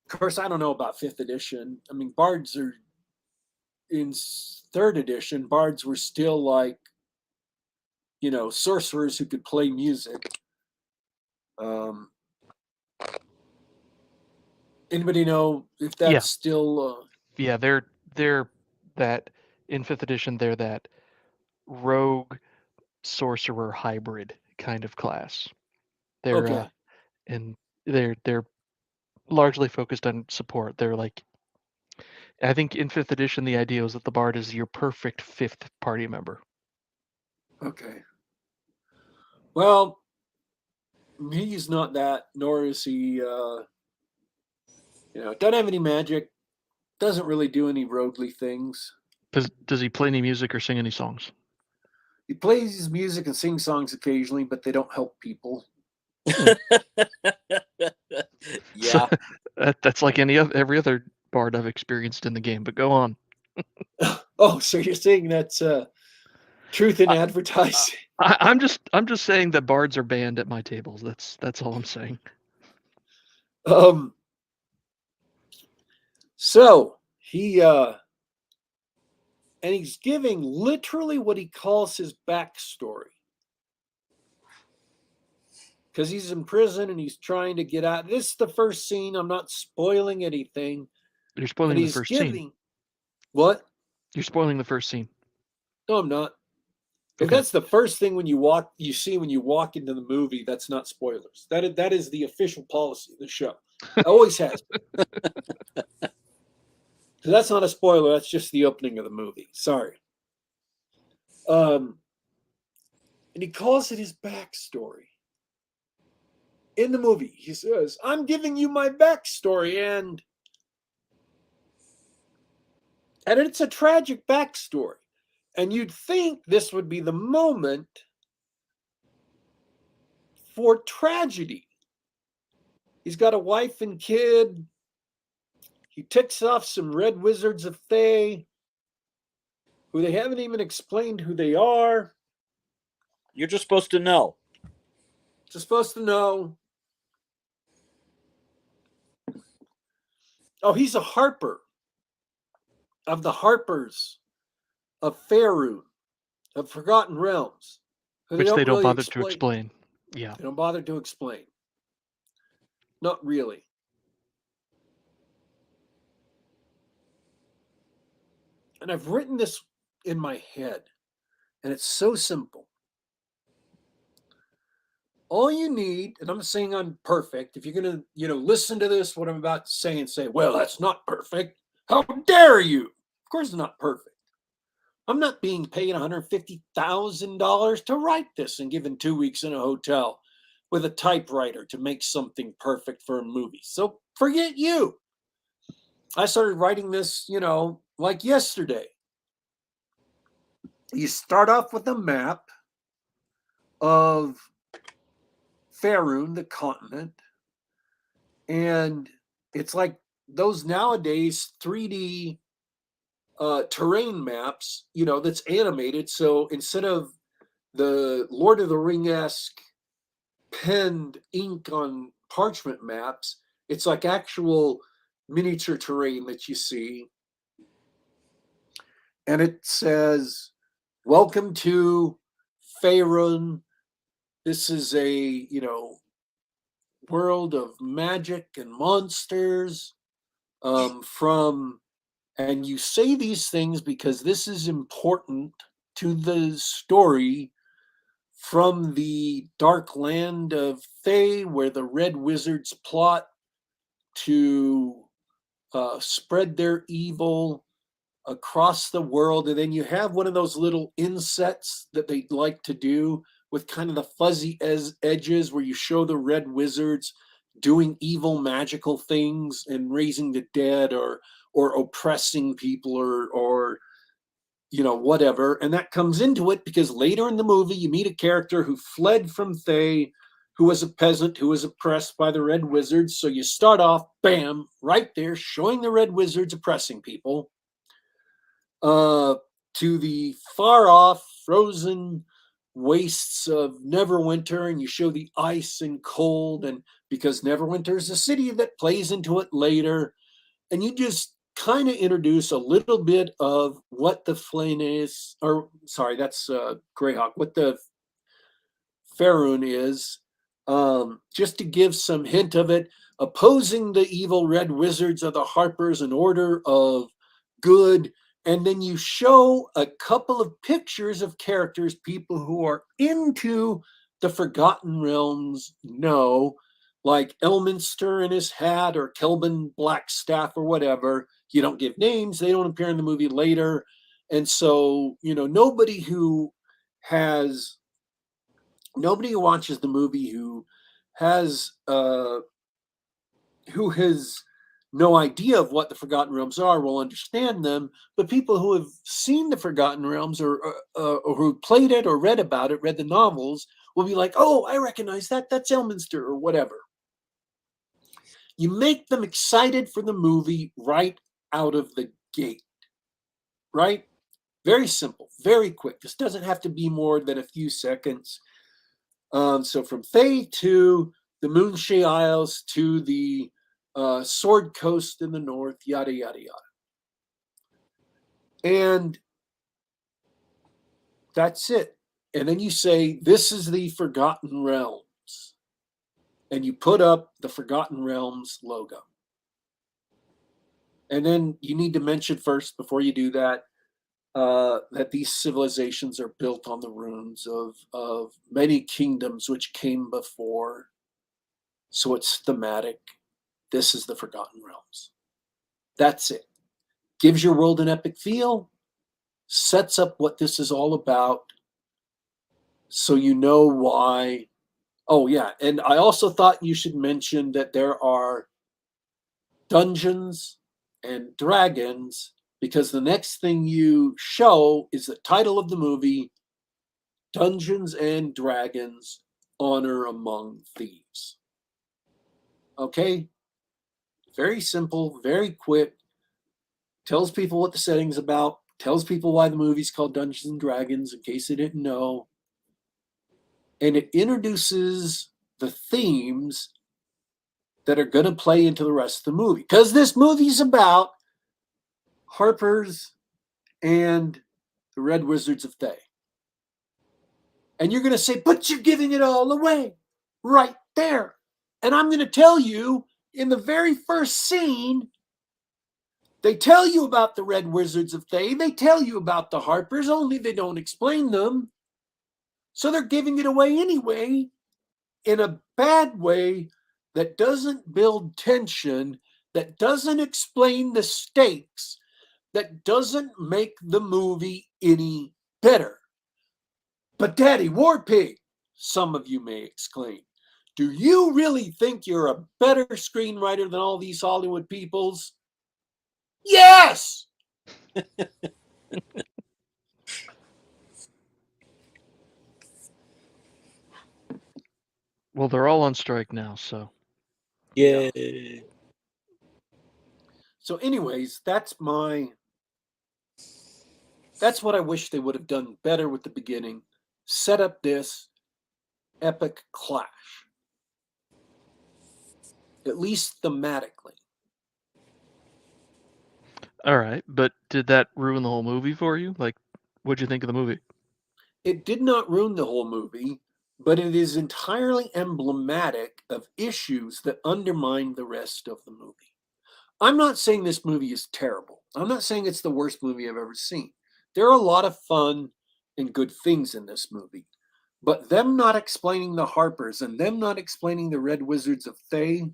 course, I don't know about 5th edition. I mean, bards are in 3rd edition. Bards were still like, sorcerers who could play music. Anybody know if that's still? Yeah, they're that in 5th edition. They're that rogue sorcerer hybrid kind of class. They're Okay. And they're largely focused on support. They're like, I think in 5th edition the idea was that the bard is your perfect 5th party member. Okay. Well, he's not that, nor is he. Doesn't have any magic. Doesn't really do any roguely things. Does he play any music or sing any songs? He plays his music and sings songs occasionally, but they don't help people. Yeah. So, that's like every other bard I've experienced in the game. But go on. Oh, so you're saying that's truth in advertising? I'm just saying that bards are banned at my tables. That's all I'm saying. So he and he's giving literally what he calls his backstory. Because he's in prison and he's trying to get out. This is the first scene. I'm not spoiling anything. You're But spoiling the he's first giving. scene. What? You're spoiling the first scene. No, I'm not. If Okay. that's the first thing you see when you walk into the movie, that's not spoilers. That is the official policy of the show. It always has been. So that's not a spoiler. That's just the opening of the movie. Sorry. And he calls it his backstory. In the movie, he says, "I'm giving you my backstory," and it's a tragic backstory. And you'd think this would be the moment for tragedy. He's got a wife and kid. He ticks off some red wizards of Thay, who they haven't even explained who they are. You're just supposed to know. Just supposed to know. Oh, he's a harper of the Harpers of Faerun, of Forgotten Realms. Which they don't bother to explain. Yeah. They don't bother to explain. Not really. And I've written this in my head, and it's so simple. All you need, and I'm not saying I'm perfect. If you're going to, listen to this, what I'm about to say, and say, well, that's not perfect. How dare you? Of course it's not perfect. I'm not being paid $150,000 to write this and given 2 weeks in a hotel with a typewriter to make something perfect for a movie. So forget you. I started writing this, like yesterday. You start off with a map of Faerun, the continent, and it's like those nowadays 3D terrain maps, that's animated. So instead of the Lord of the Ring-esque penned ink on parchment maps, it's like actual miniature terrain that you see. And it says, "Welcome to Faerun. This is a, world of magic and monsters and you say these things because this is important to the story from the dark land of Thay, where the red wizards plot to spread their evil across the world." And then you have one of those little insets that they like to do with kind of the fuzzy edges, where you show the red wizards doing evil magical things and raising the dead or oppressing people or whatever. And that comes into it because later in the movie you meet a character who fled from Thay, who was a peasant who was oppressed by the red wizards. So you start off, bam, right there, showing the red wizards oppressing people, to the far off frozen wastes of Neverwinter, and you show the ice and cold, and because Neverwinter is a city that plays into it later, and you just kind of introduce a little bit of what the Flame is, or sorry, that's Greyhawk, what the Faerun is, just to give some hint of it, opposing the evil red wizards of the Harpers in order of good. And then you show a couple of pictures of characters people who are into the Forgotten Realms know, like Elminster in his hat or Kelvin Blackstaff or whatever. You don't give names. They don't appear in the movie later. And so, nobody who watches the movie who has no idea of what the Forgotten Realms are will understand them, but people who have seen the Forgotten Realms or who played it or read about it, read the novels, will be like, "Oh, I recognize that. That's Elminster," or whatever. You make them excited for the movie right out of the gate, right? Very simple, very quick. This doesn't have to be more than a few seconds. So from Thay to the Moonshae Isles to the Sword Coast in the north, yada, yada, yada. And That's it. And then you say, this is the Forgotten Realms. And you put up the Forgotten Realms logo. And then you need to mention first, before you do that, that these civilizations are built on the ruins of many kingdoms which came before. So it's thematic. This is the Forgotten Realms. That's it. Gives your world an epic feel, sets up what this is all about, so you know why. Oh, yeah. And I also thought you should mention that there are Dungeons and Dragons, because the next thing you show is the title of the movie, Dungeons and Dragons: Honor Among Thieves. Okay? Very simple, very quick. Tells people what the setting's about, tells people why the movie's called Dungeons and Dragons, in case they didn't know. And it introduces the themes that are going to play into the rest of the movie. Because this movie's about Harpers and the Red Wizards of Thay. And you're going to say, but you're giving it all away right there. And I'm going to tell you, in the very first scene, they tell you about the Red Wizards of Thay. They tell you about the Harpers, only they don't explain them. So they're giving it away anyway, in a bad way that doesn't build tension, that doesn't explain the stakes, that doesn't make the movie any better. But Daddy Warpig, some of you may exclaim, do you really think you're a better screenwriter than all these Hollywood peoples? Yes! Well, they're all on strike now, so. Yeah. So anyways, that's what I wish they would have done better with the beginning. Set up this epic clash. At least thematically. All right, but did that ruin the whole movie for you? Like, what'd you think of the movie? It did not ruin the whole movie, but it is entirely emblematic of issues that undermine the rest of the movie. I'm not saying this movie is terrible. I'm not saying it's the worst movie I've ever seen. There are a lot of fun and good things in this movie. But them not explaining the Harpers and them not explaining the Red Wizards of Thay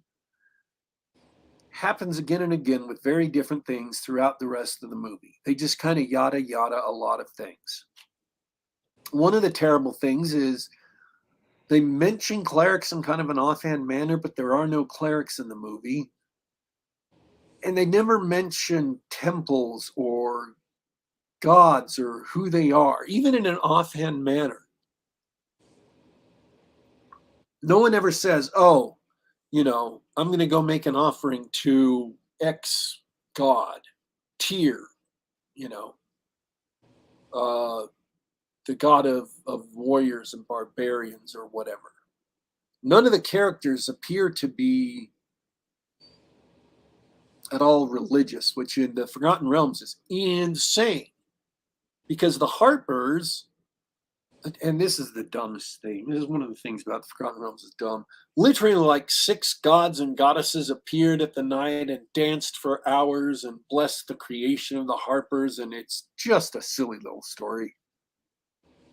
happens again and again with very different things throughout the rest of the movie. They just kind of yada yada a lot of things. One of the terrible things is they mention clerics in kind of an offhand manner, but there are no clerics in the movie. And they never mention temples or gods or who they are, even in an offhand manner. No one ever says, oh, I'm going to go make an offering to X god, Tyr, the god of warriors and barbarians or whatever. None of the characters appear to be at all religious, which in the Forgotten Realms is insane. Because the Harpers, and this is the dumbest thing, this is one of the things about the Forgotten Realms is dumb. Literally like 6 gods and goddesses appeared at the night and danced for hours and blessed the creation of the Harpers, and it's just a silly little story.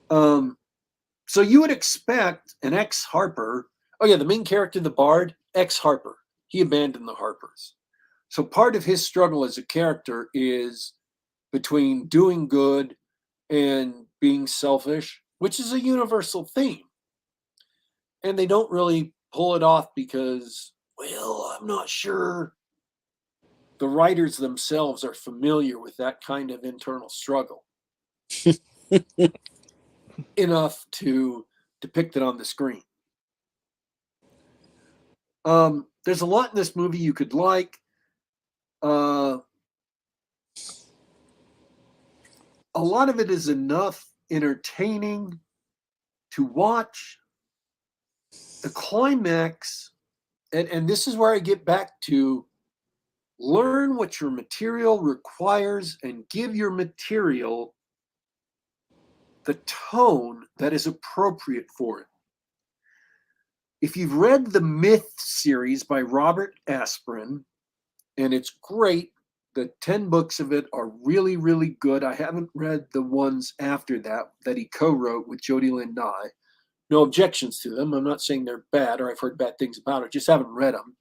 So you would expect an ex-Harper, the main character, the Bard, ex-Harper. He abandoned the Harpers. So part of his struggle as a character is between doing good and being selfish, which is a universal theme. And they don't really pull it off because, I'm not sure the writers themselves are familiar with that kind of internal struggle enough to depict it on the screen. There's a lot in this movie you could like. A lot of it is enough entertaining to watch. The climax, and this is where I get back to learn what your material requires and give your material the tone that is appropriate for it. If you've read the Myth series by Robert Asprin, and it's great, the 10 books of it are really, really good. I haven't read the ones after that he co-wrote with Jody Lynn Nye. No objections to them. I'm not saying they're bad or I've heard bad things about it. Just haven't read them.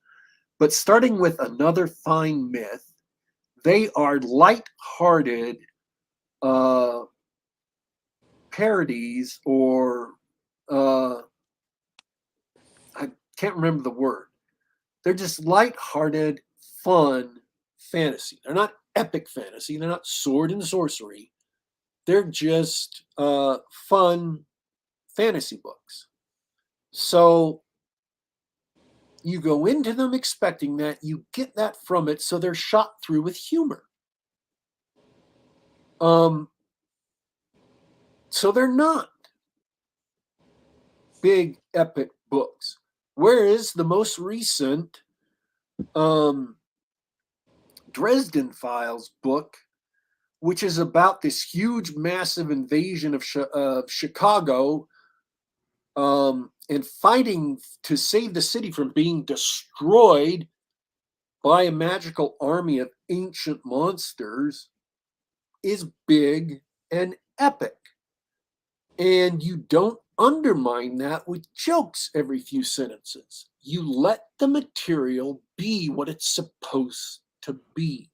But starting with Another Fine Myth, they are light-hearted parodies, or I can't remember the word. They're just light-hearted, fun fantasy. They're not epic fantasy. They're not sword and sorcery. They're just fun fantasy books. So you go into them expecting that, you get that from it, so they're shot through with humor. So they're not big epic books. Whereas the most recent Dresden Files book, which is about this huge, massive invasion of Chicago, and fighting to save the city from being destroyed by a magical army of ancient monsters, is big and epic. And you don't undermine that with jokes every few sentences. You let the material be what it's supposed to be.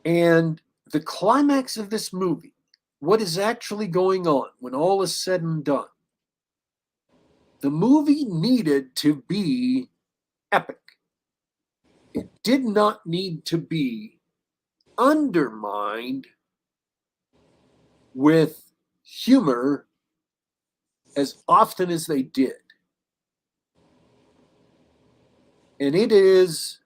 And the climax of this movie, what is actually going on when all is said and done, the movie needed to be epic. It did not need to be undermined with humor as often as they did. And it is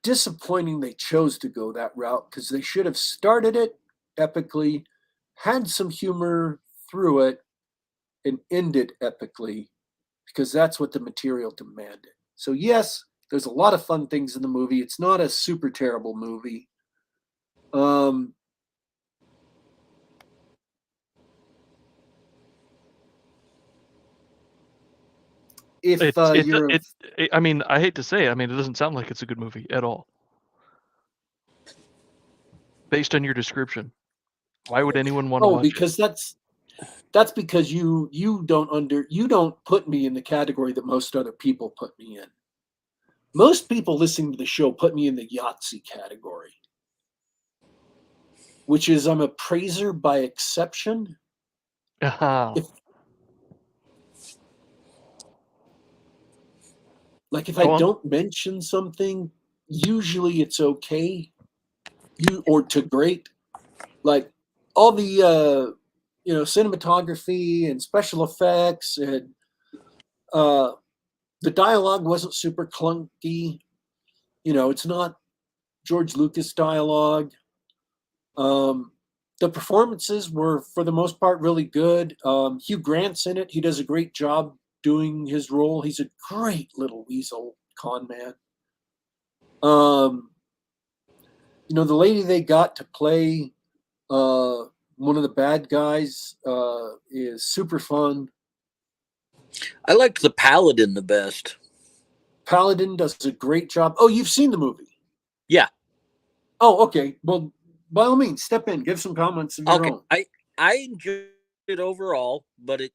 disappointing they chose to go that route, because they should have started it epically, had some humor through it, and ended epically, because that's what the material demanded. So yes, there's a lot of fun things in the movie. It's not a super terrible movie. I mean, I hate to say it. I mean, it doesn't sound like it's a good movie at all. Based on your description, why would anyone want to watch because it? that's because you don't put me in the category that most other people put me in. Most people listening to the show put me in the Yahtzee category, which is I'm a praiser by exception. If I don't mention something, usually it's okay. Or to great. Like all the cinematography and special effects, and the dialogue wasn't super clunky. It's not George Lucas dialogue. The performances were, for the most part, really good. Hugh Grant's in it. He does a great job doing his role. He's a great little weasel con man. The lady they got to play one of the bad guys is super fun. I liked the Paladin the best. Paladin does a great job. Oh, you've seen the movie? Yeah. Oh, okay. Well, by all means, step in. Give some comments of your own. I enjoyed it overall, but it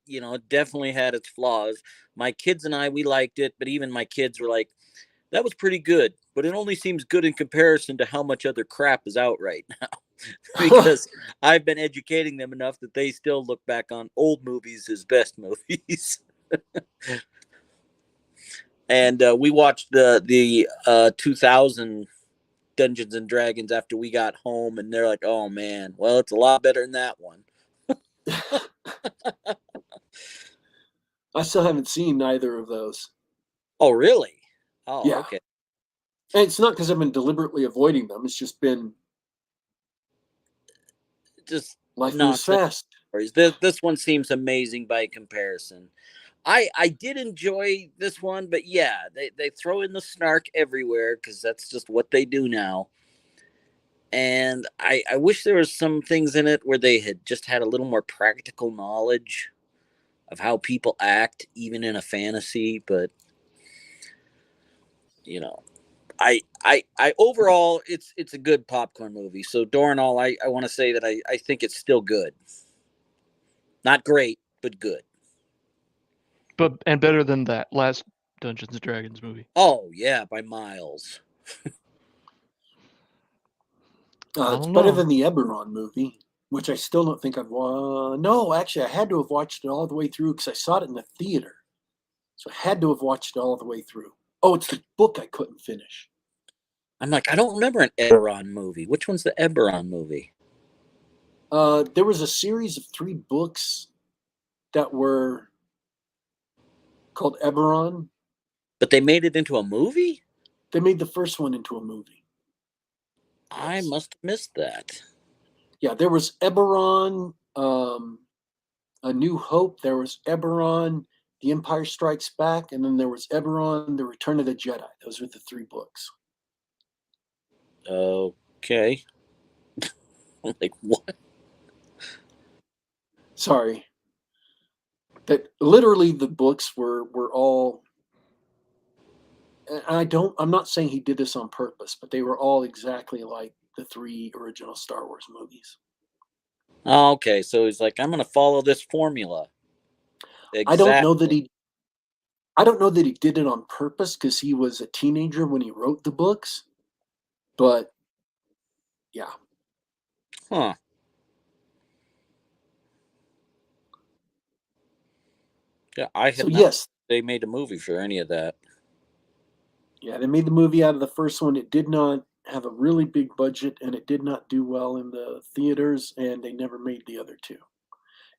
definitely had its flaws. My kids and I, we liked it, but even my kids were like, that was pretty good, but it only seems good in comparison to how much other crap is out right now. Because I've been educating them enough that they still look back on old movies as best movies. And we watched the 2000 Dungeons and Dragons after we got home, and they're like, oh man, well, it's a lot better than that one. I still haven't seen neither of those. Oh, really? Oh, yeah. Okay. And it's not because I've been deliberately avoiding them. It's just been just life moves fast. This one seems amazing by comparison. I did enjoy this one, but yeah, they throw in the snark everywhere because that's just what they do now. And I wish there was some things in it where they had just had a little more practical knowledge of how people act, even in a fantasy. But you know, I overall, it's a good popcorn movie. So Doranall, I want to say that I think it's still good, not great, but good. And better than that last Dungeons and Dragons movie. Oh yeah, by miles. It's better than the Eberron movie, which I still don't think I've watched. No, actually, I had to have watched it all the way through because I saw it in the theater. So I had to have watched it all the way through. Oh, it's the book I couldn't finish. I'm like, I don't remember an Eberron movie. Which one's the Eberron movie? There was a series of 3 books that were called Eberron. But they made it into a movie? They made the first one into a movie. I must have missed that. Yeah, there was Eberron, A New Hope. There was Eberron, The Empire Strikes Back, and then there was Eberron, The Return of the Jedi. Those were the 3 books. Okay. I'm like, what? Sorry. That literally the books were all. I'm not saying he did this on purpose, but they were all exactly like the 3 original Star Wars movies. Oh, okay, so he's like, I'm going to follow this formula. Exactly. I don't know that he did it on purpose because he was a teenager when he wrote the books, but yeah. Huh. Yeah, I have not. Yes, they made a movie for any of that. Yeah, they made the movie out of the first one. It did not have a really big budget, and it did not do well in the theaters, and they never made the other 2.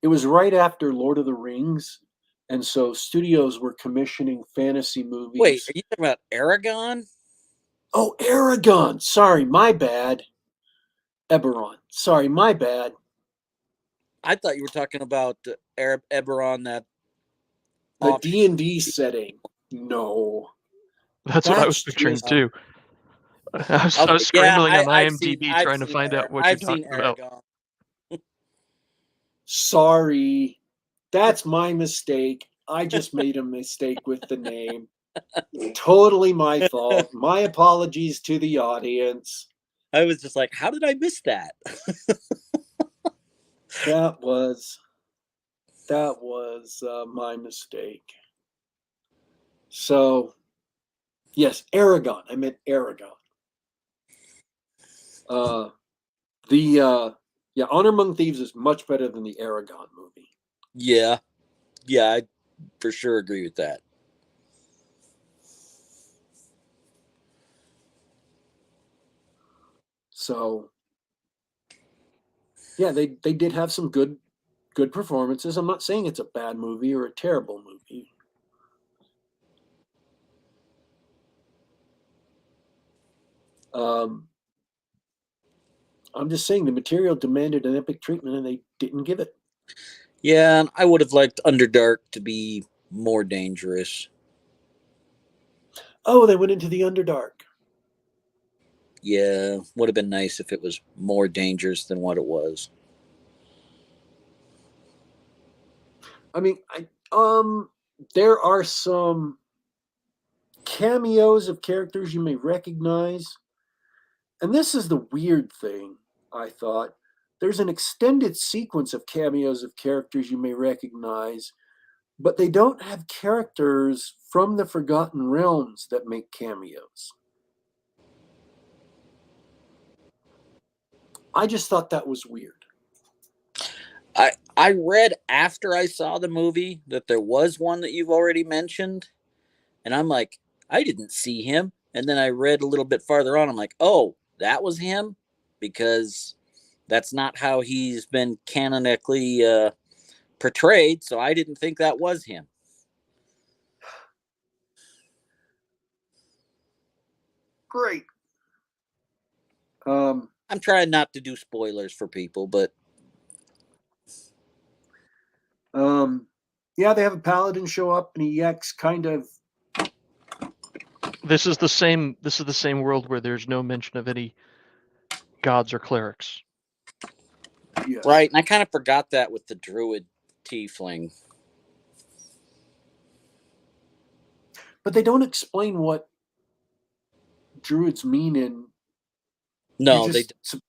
It was right after Lord of the Rings, and so studios were commissioning fantasy movies. Wait, are you talking about Aragon? Oh, Aragon. Sorry, my bad. Eberron. Sorry, my bad. I thought you were talking about Eberron, that A D&D setting. No. That's what I was picturing too. I was scrambling on IMDb trying to find out what you're talking about. Sorry. That's my mistake. I just made a mistake with the name. Totally my fault. My apologies to the audience. I was just like, how did I miss that? That was my mistake. So, yes, Aragon. I meant Aragon. Honor Among Thieves is much better than the Aragon movie. Yeah, I for sure agree with that. So, yeah, they did have some good performances. I'm not saying it's a bad movie or a terrible movie. I'm just saying the material demanded an epic treatment, and they didn't give it. Yeah, and I would have liked Underdark to be more dangerous. Oh, they went into the Underdark. Yeah, would have been nice if it was more dangerous than what it was. I mean, there are some cameos of characters you may recognize. And this is the weird thing, I thought. There's an extended sequence of cameos of characters you may recognize, but they don't have characters from the Forgotten Realms that make cameos. I just thought that was weird. I read after I saw the movie that there was one that you've already mentioned, and I'm like, I didn't see him. And then I read a little bit farther on. I'm like, oh, that was him, because that's not how he's been canonically portrayed. So I didn't think that was him. Great. I'm trying not to do spoilers for people, but Yeah, they have a paladin show up, and he acts kind of. This is the same world where there's no mention of any gods or clerics. Yes. Right, and I kind of forgot that with the druid tiefling. But they don't explain what druids mean in. No, you they just,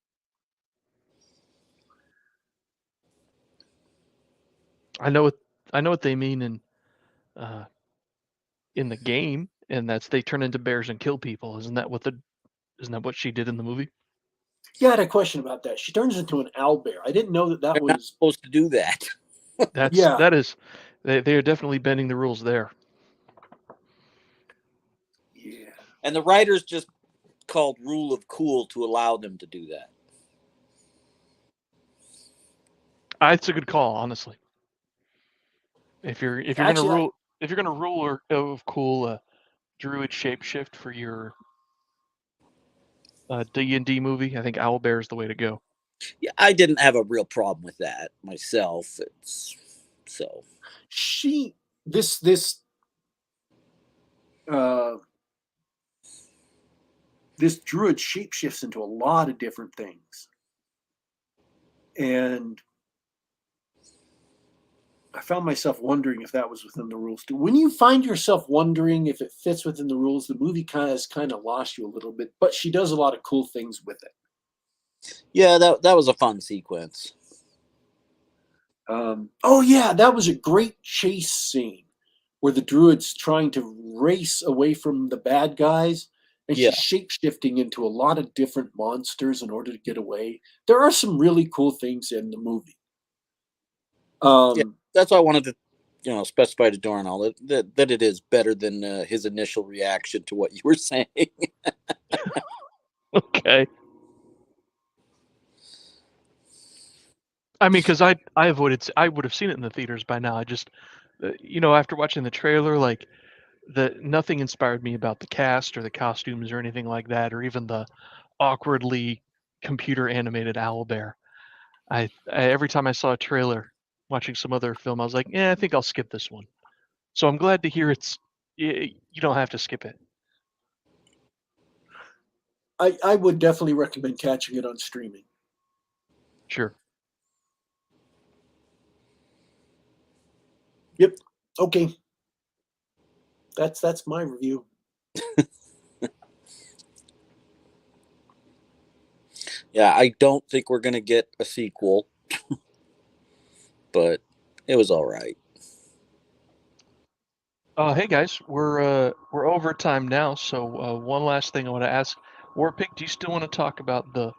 I know what they mean in the game, and that's they turn into bears and kill people. Isn't that what she did in the movie? Yeah, I had a question about that. She turns into an owlbear. I didn't know that they're not was. supposed to do that. Yeah. They are definitely bending the rules there. Yeah. And the writers just called rule of cool to allow them to do that. It's a good call, honestly. If you're Actually, gonna rule or of cool druid shapeshift for your D&D movie, I think owlbear is the way to go. Yeah, I didn't have a real problem with that myself. It's so this uh this druid shapeshifts into a lot of different things, and I found myself wondering if that was within the rules too. When you find yourself wondering if it fits within the rules, the movie has kind of lost you a little bit, but she does a lot of cool things with it. yeah, that was a fun sequence. Oh yeah, that was a great chase scene where the druid's trying to race away from the bad guys, and Yeah. she's shapeshifting into a lot of different monsters in order to get away. There are some really cool things in the movie. Yeah, that's why I wanted to, specify to Dornall that it is better than his initial reaction to what you were saying. Okay. I mean, because I would have seen it in the theaters by now. I just, after watching the trailer, like nothing inspired me about the cast or the costumes or anything like that, or even the awkwardly computer animated owlbear. I every time I saw a trailer watching some other film, I was like, I think I'll skip this one. So I'm glad to hear you don't have to skip it. I would definitely recommend catching it on streaming. Sure. Yep. Okay. That's my review. Yeah, I don't think we're gonna get a sequel, but it was all right. Hey guys, we're over time now, so one last thing I want to ask. Warpig, do you still want to talk about the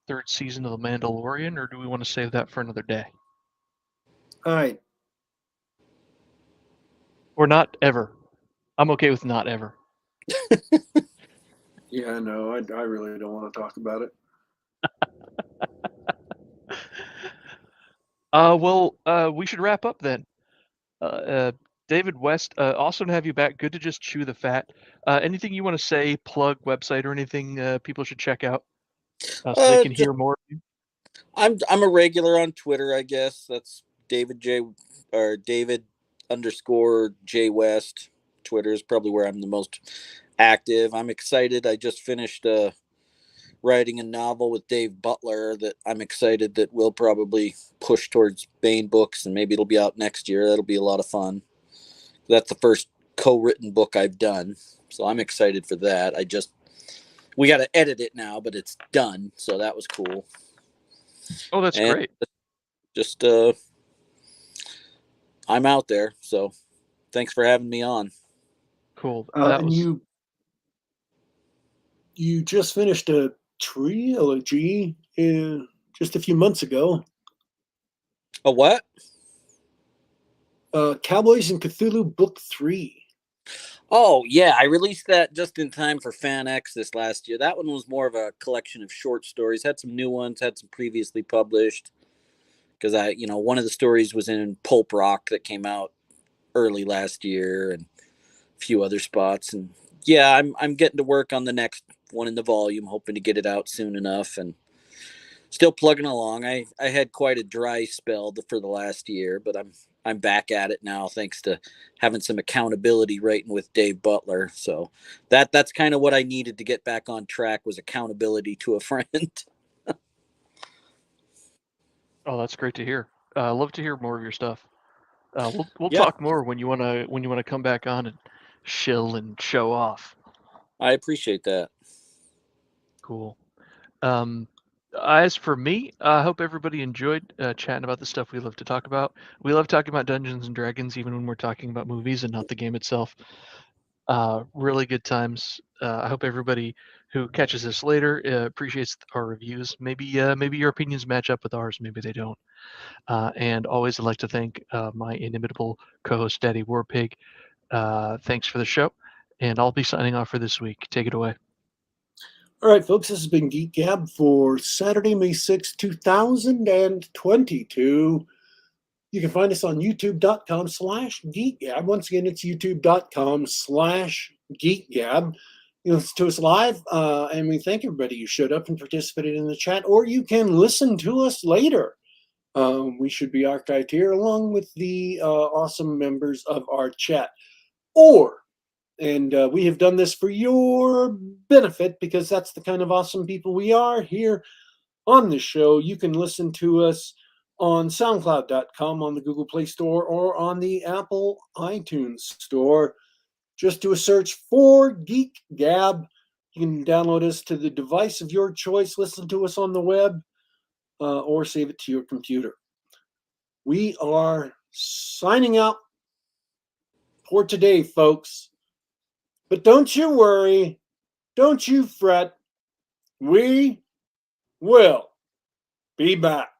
third season of The Mandalorian, or do we want to save that for another day? All right. Or not ever? I'm okay with not ever. Yeah, no, I really don't want to talk about it. We should wrap up then. David West, awesome to have you back. Good to just chew the fat. Anything you want to say, plug, website, or anything people should check out so they can hear more of you? I'm a regular on Twitter, I guess. That's David _J West. Twitter is probably where I'm the most active. I'm excited. I just finished writing a novel with Dave Butler that I'm excited that we'll probably push towards Bane Books, and maybe it'll be out next year. That'll be a lot of fun. That's the first co-written book I've done, so I'm excited for that. We got to edit it now, but it's done, so that was cool. Oh, that's great. Just I'm out there, so thanks for having me on. Cool. And you just finished a trilogy just a few months ago. A what? Cowboys and Cthulhu Book 3. Oh, yeah. I released that just in time for Fan X this last year. That one was more of a collection of short stories. Had some new ones, had some previously published. Because one of the stories was in Pulp Rock that came out early last year, and a few other spots. And yeah, I'm getting to work on the next one in the volume, hoping to get it out soon enough, and still plugging along. I had quite a dry spell for the last year, but I'm back at it now, thanks to having some accountability writing with Dave Butler. So that's kind of what I needed to get back on track, was accountability to a friend. Oh, that's great to hear. Love to hear more of your stuff. We'll Yeah, talk more when you wanna come back on and shill and show off. I appreciate that. Cool. Um, as for me, I hope everybody enjoyed chatting about the stuff we love to talk about. We love talking about Dungeons and Dragons, even when we're talking about movies and not the game itself. Really good times. I hope everybody who catches this later appreciates our reviews. Maybe your opinions match up with ours. Maybe they don't. And always, I'd like to thank my inimitable co-host, Daddy Warpig. Thanks for the show, and I'll be signing off for this week. Take it away. All right, folks, this has been Geek Gab for Saturday, May 6, 2022. You can find us on youtube.com/geekgab. Once again, it's youtube.com/geekgab. You listen to us live, and we thank everybody who showed up and participated in the chat, or you can listen to us later. We should be archived here along with the awesome members of our chat. And we have done this for your benefit because that's the kind of awesome people we are here on the show. You can listen to us on SoundCloud.com, on the Google Play Store, or on the Apple iTunes Store. Just do a search for Geek Gab. You can download us to the device of your choice, listen to us on the web, or save it to your computer. We are signing out for today, folks. But don't you worry, don't you fret. We will be back.